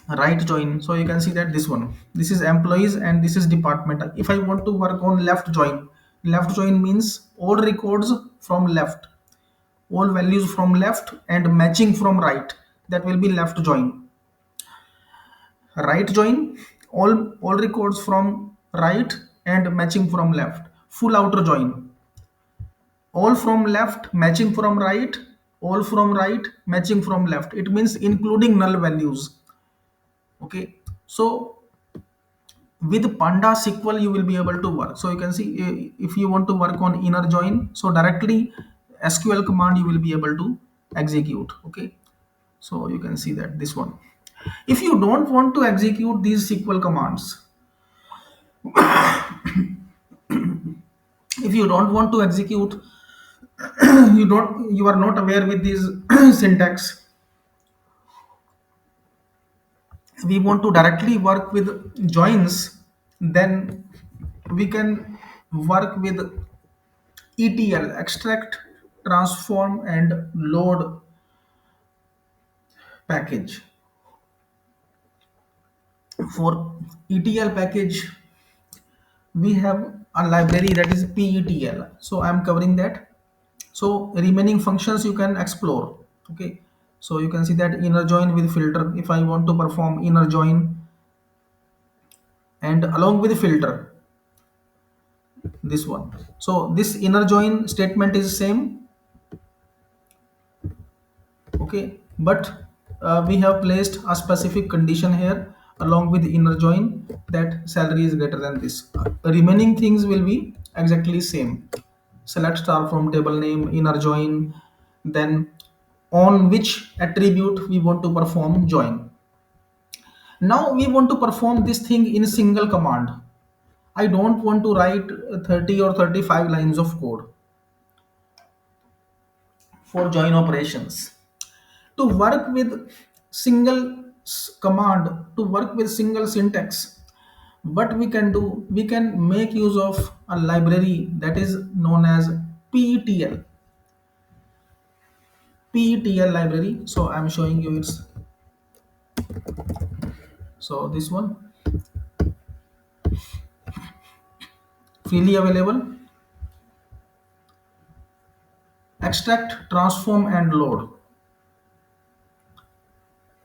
right join? So you can see that this one, this is employees and this is department. If I want to work on left join, left join means all records from left, all values from left and matching from right, that will be left join. Right join, all records from right and matching from left. Full outer join, all from left matching from right, all from right matching from left, it means including null values. Okay, so with pandas SQL you will be able to work. So you can see, if you want to work on inner join, so directly SQL command you will be able to execute. Okay, so you can see that this one. If you don't want to execute these SQL commands, if you don't want to execute, you are not aware with this syntax, we want to directly work with joins, then we can work with ETL, extract, transform and load package. For ETL package, we have a library that is PETL. So I'm covering that. So remaining functions you can explore. Okay. So you can see that inner join with filter. If I want to perform inner join and along with filter, this one. So this inner join statement is same. Okay, but we have placed a specific condition here along with inner join, that salary is greater than this. Remaining things will be exactly same. Select star from table name, inner join, then on which attribute we want to perform join. Now we want to perform this thing in single command. I don't want to write 30 or 35 lines of code for join operations. To work with single command, to work with single syntax, what we can do, we can make use of a library that is known as PETL. PETL library. So I'm showing you it's, so this one freely available, extract, transform and load.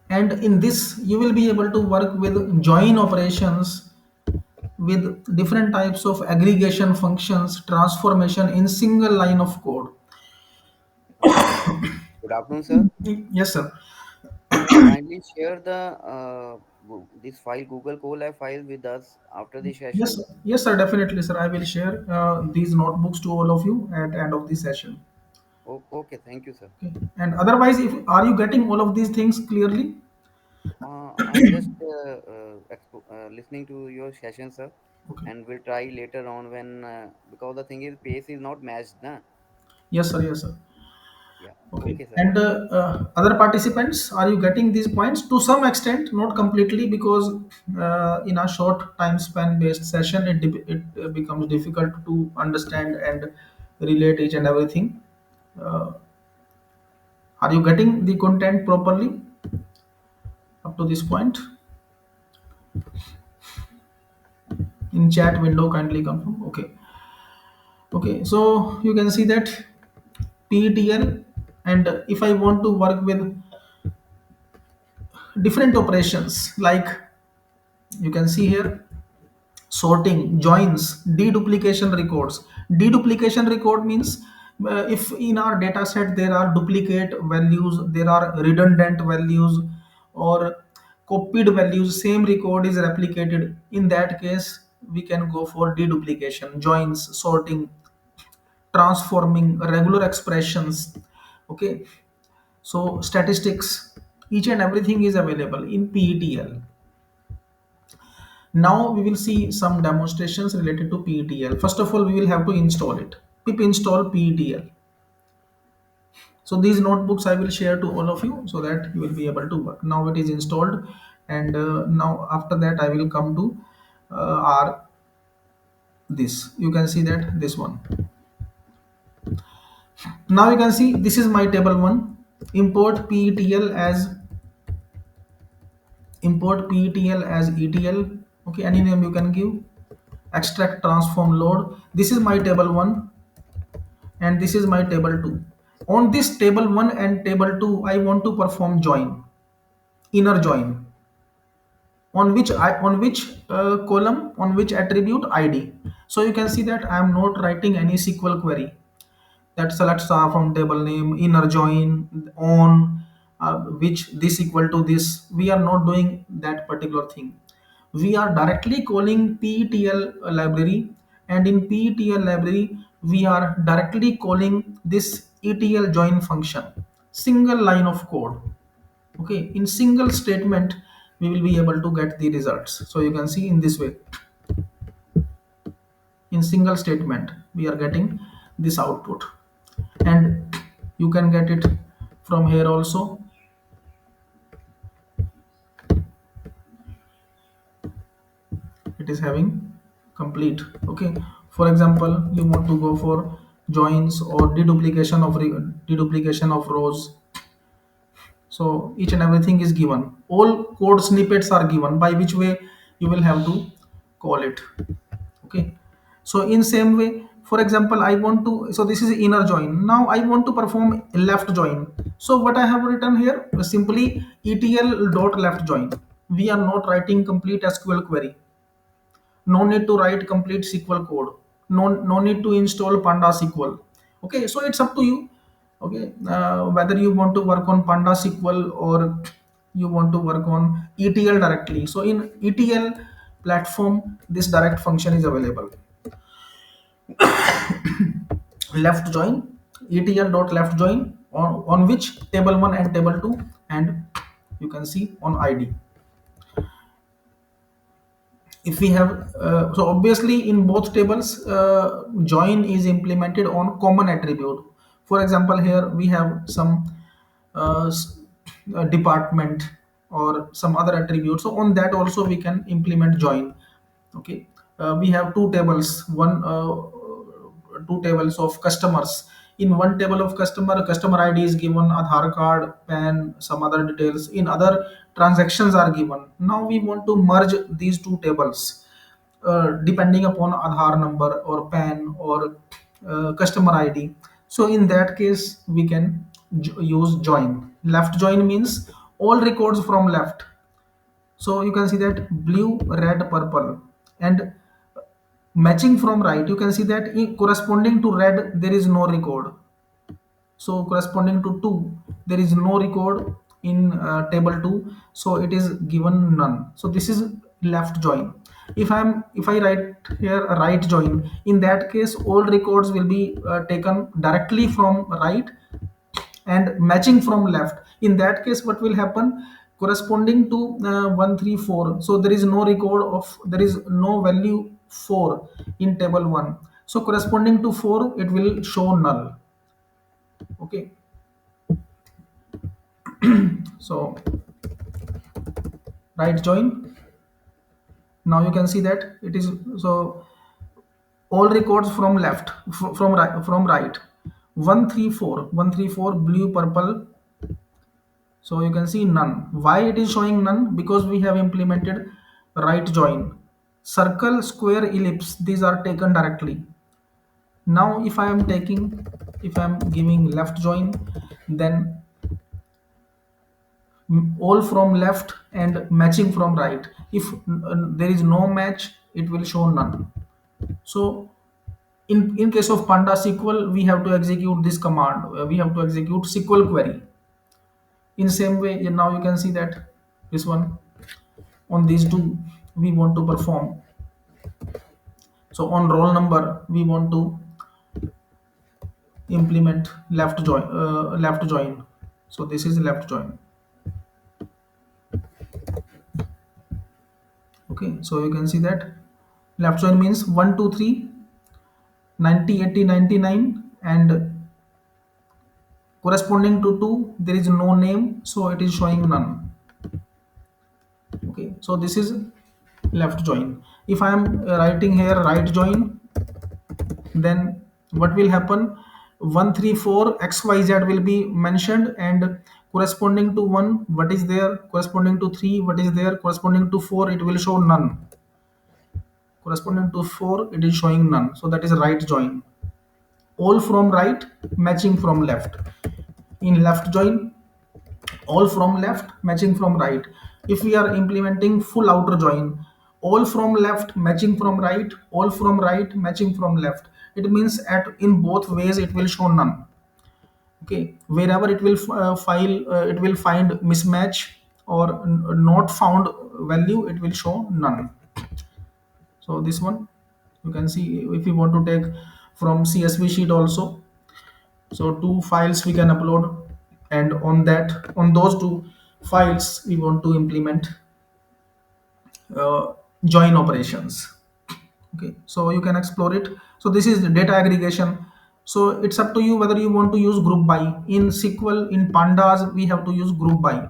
And in this you will be able to work with join operations, with different types of aggregation functions, transformation in single line of code. Good afternoon, sir. Yes, sir. Kindly share the this file Google Colab file with us after the Yes, session. sir. Yes, sir. Definitely, sir. I will share these notebooks to all of you at end of the session. Oh, okay, thank you, sir. Okay. And otherwise, if are you getting all of these things clearly? I'm just listening to your session, sir, Okay. and we'll try later on when because the thing is pace is not matched, na? Yes, sir. Yes, sir. Yeah. Okay. Okay, sir. And other participants, are you getting these points to some extent? Not completely, because in a short time span based session, it becomes difficult to understand and relate each and everything. uh, are you getting the content properly up to this point? In chat window, kindly confirm. Okay. Okay, so you can see that PETL, and if I want to work with different operations, like you can see here, sorting, joins, deduplication records. Deduplication record means if in our data set there are duplicate values, there are redundant values, or copied values, same record is replicated. In that case, we can go for deduplication, joins, sorting, transforming regular expressions. Okay, so statistics, each and everything is available in PETL. Now we will see some demonstrations related to PETL. First of all, we will have to install it. Pip install PETL. So these notebooks I will share to all of you so that you will be able to work. Now it is installed, and now after that I will come to our this. You can see that this one. Now you can see this is my table one. Import PETL as PETL as ETL. Okay, any name you can give. Extract, transform, load. This is my table one, and this is my table 2. On this table 1 and table 2, I want to perform join, inner join. On which column, on which attribute? ID. So you can see that I am not writing any SQL query that selects from table name, inner join on which this equal to this. We are not doing that particular thing. We are directly calling PETL library, and in PETL library we are directly calling this ETL join function. Single line of code. Okay, in single statement we will be able to get the results. So you can see in this way, in single statement we are getting this output, and you can get it from here also. It is having complete. Okay, for example, you want to go for joins or deduplication of rows. So each and everything is given, all code snippets are given by which way you will have to call it. Okay, so in same way, for example, I want to, so this is inner join. Now I want to perform left join. So what I have written here, simply ETL dot left join. We are not writing complete SQL query. No need to write complete SQL code. No need to install panda SQL. Okay, so it's up to you. Okay, whether you want to work on panda SQL or you want to work on ETL directly. So in ETL platform, this direct function is available. Left join, ETL dot left join, on which table 1 and table 2, and you can see on ID. If we have so obviously in both tables, join is implemented on common attribute. For example, here we have some uh, s- department or some other attribute, so on that also we can implement join. Okay, we have two tables of customers. In one table of customer ID is given, Aadhaar card, PAN, some other details. In other, transactions are given. Now we want to merge these two tables, depending upon Aadhaar number or PAN or customer ID. So in that case we can use join. Left join means all records from left. So you can see that blue, red, purple, and matching from right, you can see that corresponding to red there is no record. So corresponding to 2 there is no record in table 2, so it is given none. So this is left join. If I write here a right join, in that case all records will be taken directly from right and matching from left. In that case what will happen, corresponding to 134, so there is no record of, there is no value 4 in table 1. So corresponding to 4 it will show null. Okay, so right join. Now you can see that it is so All records from left, from right. 134 blue purple. So you can see none. Why it is showing none? Because we have implemented right join. Circle, square, ellipse, these are taken directly. Now if I am giving left join, then all from left and matching from right. If there is no match, it will show none. So in case of panda SQL, we have to execute this command. We have to execute SQL query. In same way, now you can see that this one, on these two we want to perform. So on roll number we want to implement left join. So this is left join. Okay, so you can see that left join means 1 2 3 90 80 99, and corresponding to 2 there is no name, so it is showing none. Okay, so this is left join. If I am writing here right join, then what will happen? 134 xyz will be mentioned, and corresponding to 1 what is there, corresponding to 3 what is there, corresponding to 4 it will show none, corresponding to 4 it is showing none. So that is right join. All from right matching from left. In left join, all from left matching from right. If we are implementing full outer join, all from left matching from right, all from right matching from left, it means at in both ways it will show none. Okay, wherever it will it will find mismatch or not found value, it will show none. So this one you can see. If you want to take from CSV sheet also, so two files we can upload, and on those two files we want to implement uh, join operations. Okay, so you can explore it. So this is the data aggregation. So it's up to you whether you want to use group by. In SQL, in pandas we have to use group by.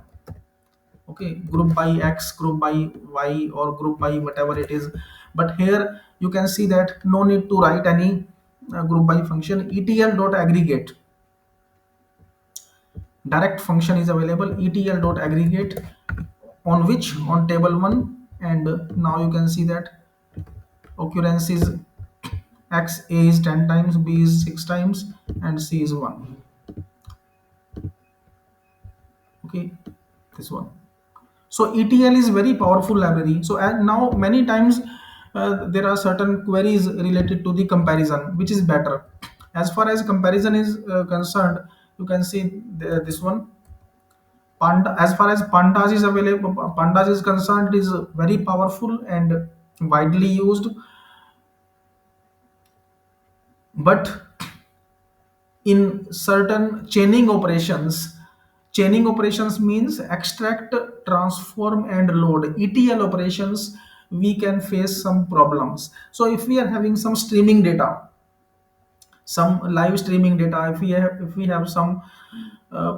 Okay, group by x, group by y, or group by whatever it is. But here you can see that no need to write any group by function. etl dot aggregate direct function is available. etl dot aggregate on which, on table 1. And now you can see that occurrence is x, a is 10 times, b is 6 times, and c is 1. Okay, this one. So etl is very powerful library. So and now many times there are certain queries related to the comparison, which is better. As far as comparison is concerned, you can see this one. Panda, as far as pandas is available, pandas is concerned, it is very powerful and widely used. But in certain chaining operations means extract, transform, and load. ETL operations, we can face some problems. So if we are having some streaming data, some live streaming data, if we have some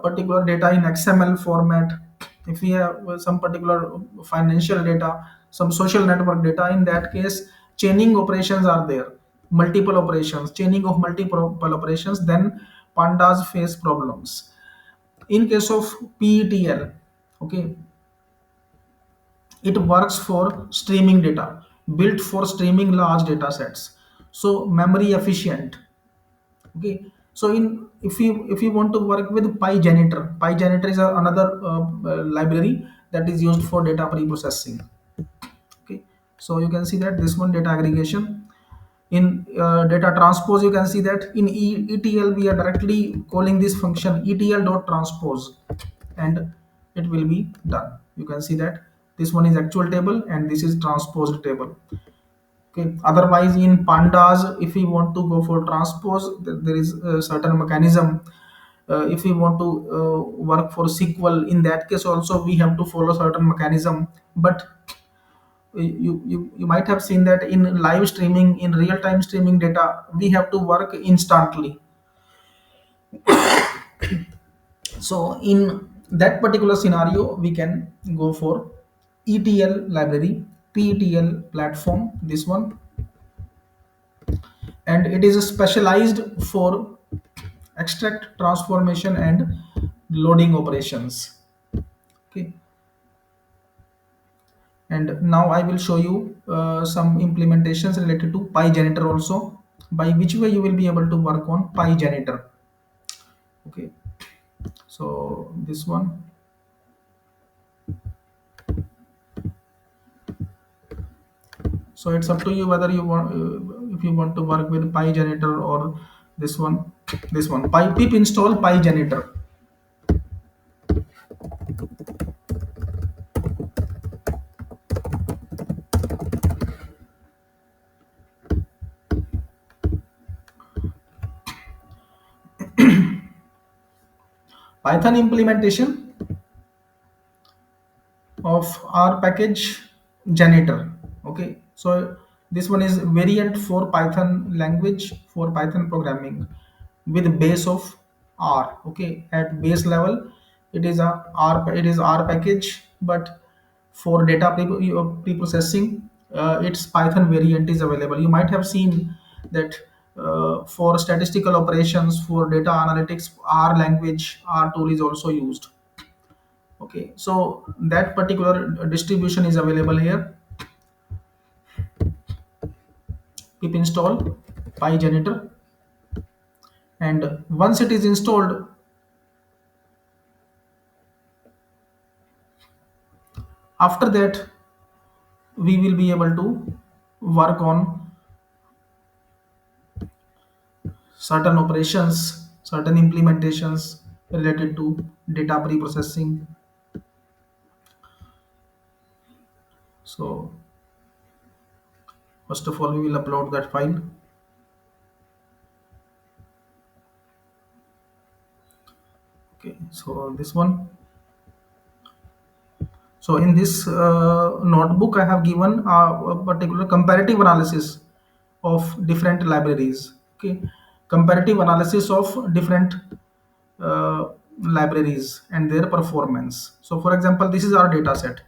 particular data in XML format, if we have some particular financial data, some social network data, in that case chaining operations are there, multiple operations, chaining of multiple operations, then pandas face problems. In case of PETL, okay, it works for streaming data, built for streaming large data sets, so memory efficient. Okay, so in if you want to work with PyJanitor is another library that is used for data pre-processing. Okay, so you can see that this one data aggregation. In data transpose, you can see that in ETL we are directly calling this function ETL dot transpose, and it will be done. You can see that this one is actual table and this is transposed table. Okay, otherwise in pandas, if we want to go for transpose, there is a certain mechanism. If we want to work for SQL, in that case also we have to follow certain mechanism. But you might have seen that in live streaming, in real time streaming data, we have to work instantly. So in that particular scenario we can go for ETL library, PETL platform, this one. and it is specialized for extract transformation and loading operations. Okay, and now I will show you some implementations related to pygenitor also, by which way you will be able to work on pygenitor. Okay, so this one, so it's up to you whether you want, if you want to work with pygenitor or this one pip install pygenitor. Python implementation of our package janitor. Okay, so this one is variant for Python language, for Python programming with base of R. Okay, at base level it is a R, it is R package, but for data pre-processing, its Python variant is available. You might have seen that for statistical operations, for data analytics, R language, R tool is also used. Okay, so that particular distribution is available here. Pip install pygenitor, and once it is installed, after that we will be able to work on certain operations, certain implementations related to data pre-processing. So first of all we will upload that file. Okay, so this one. So in this notebook, I have given a particular comparative analysis of different libraries. Okay, comparative analysis of different libraries and their performance. So for example, this is our data set.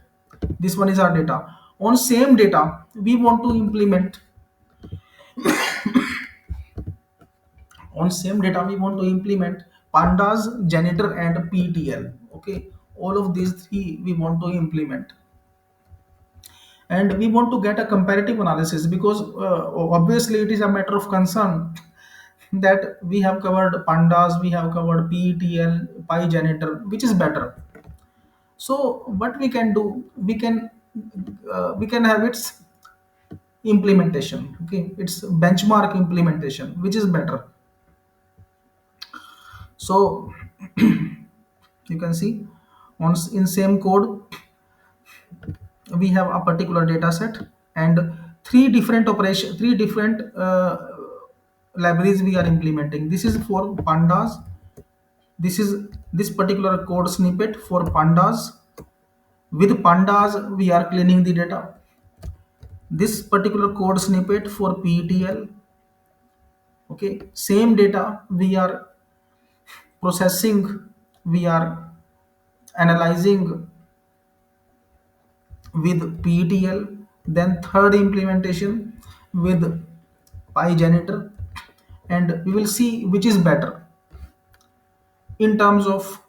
This one is our data. On same data, we want to implement, on same data we want to implement pandas, janitor and ptl. Okay, all of these three we want to implement, and we want to get a comparative analysis because obviously it is a matter of concern that we have covered pandas, we have covered ptl, pygenitor, which is better. So what we can do, we can have its implementation. Okay, it's benchmark implementation, which is better. So you can see on in same code we have a particular data set and three different libraries we are implementing. This is for pandas. This is this particular code snippet for pandas. With pandas we are cleaning the data. This particular code snippet for ptl. Okay, same data we are processing, we are analyzing with ptl. Then third implementation with pygenitor, and we will see which is better in terms of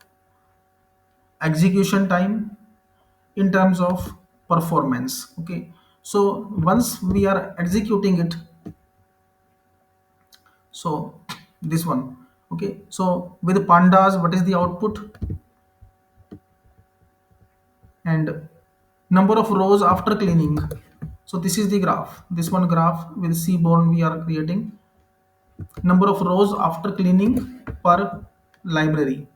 execution time, in terms of performance. Okay, so once we are executing it, so this one. Okay, so with pandas what is the output, and number of rows after cleaning. So this is the graph, this one graph with seaborn we are creating, number of rows after cleaning per library.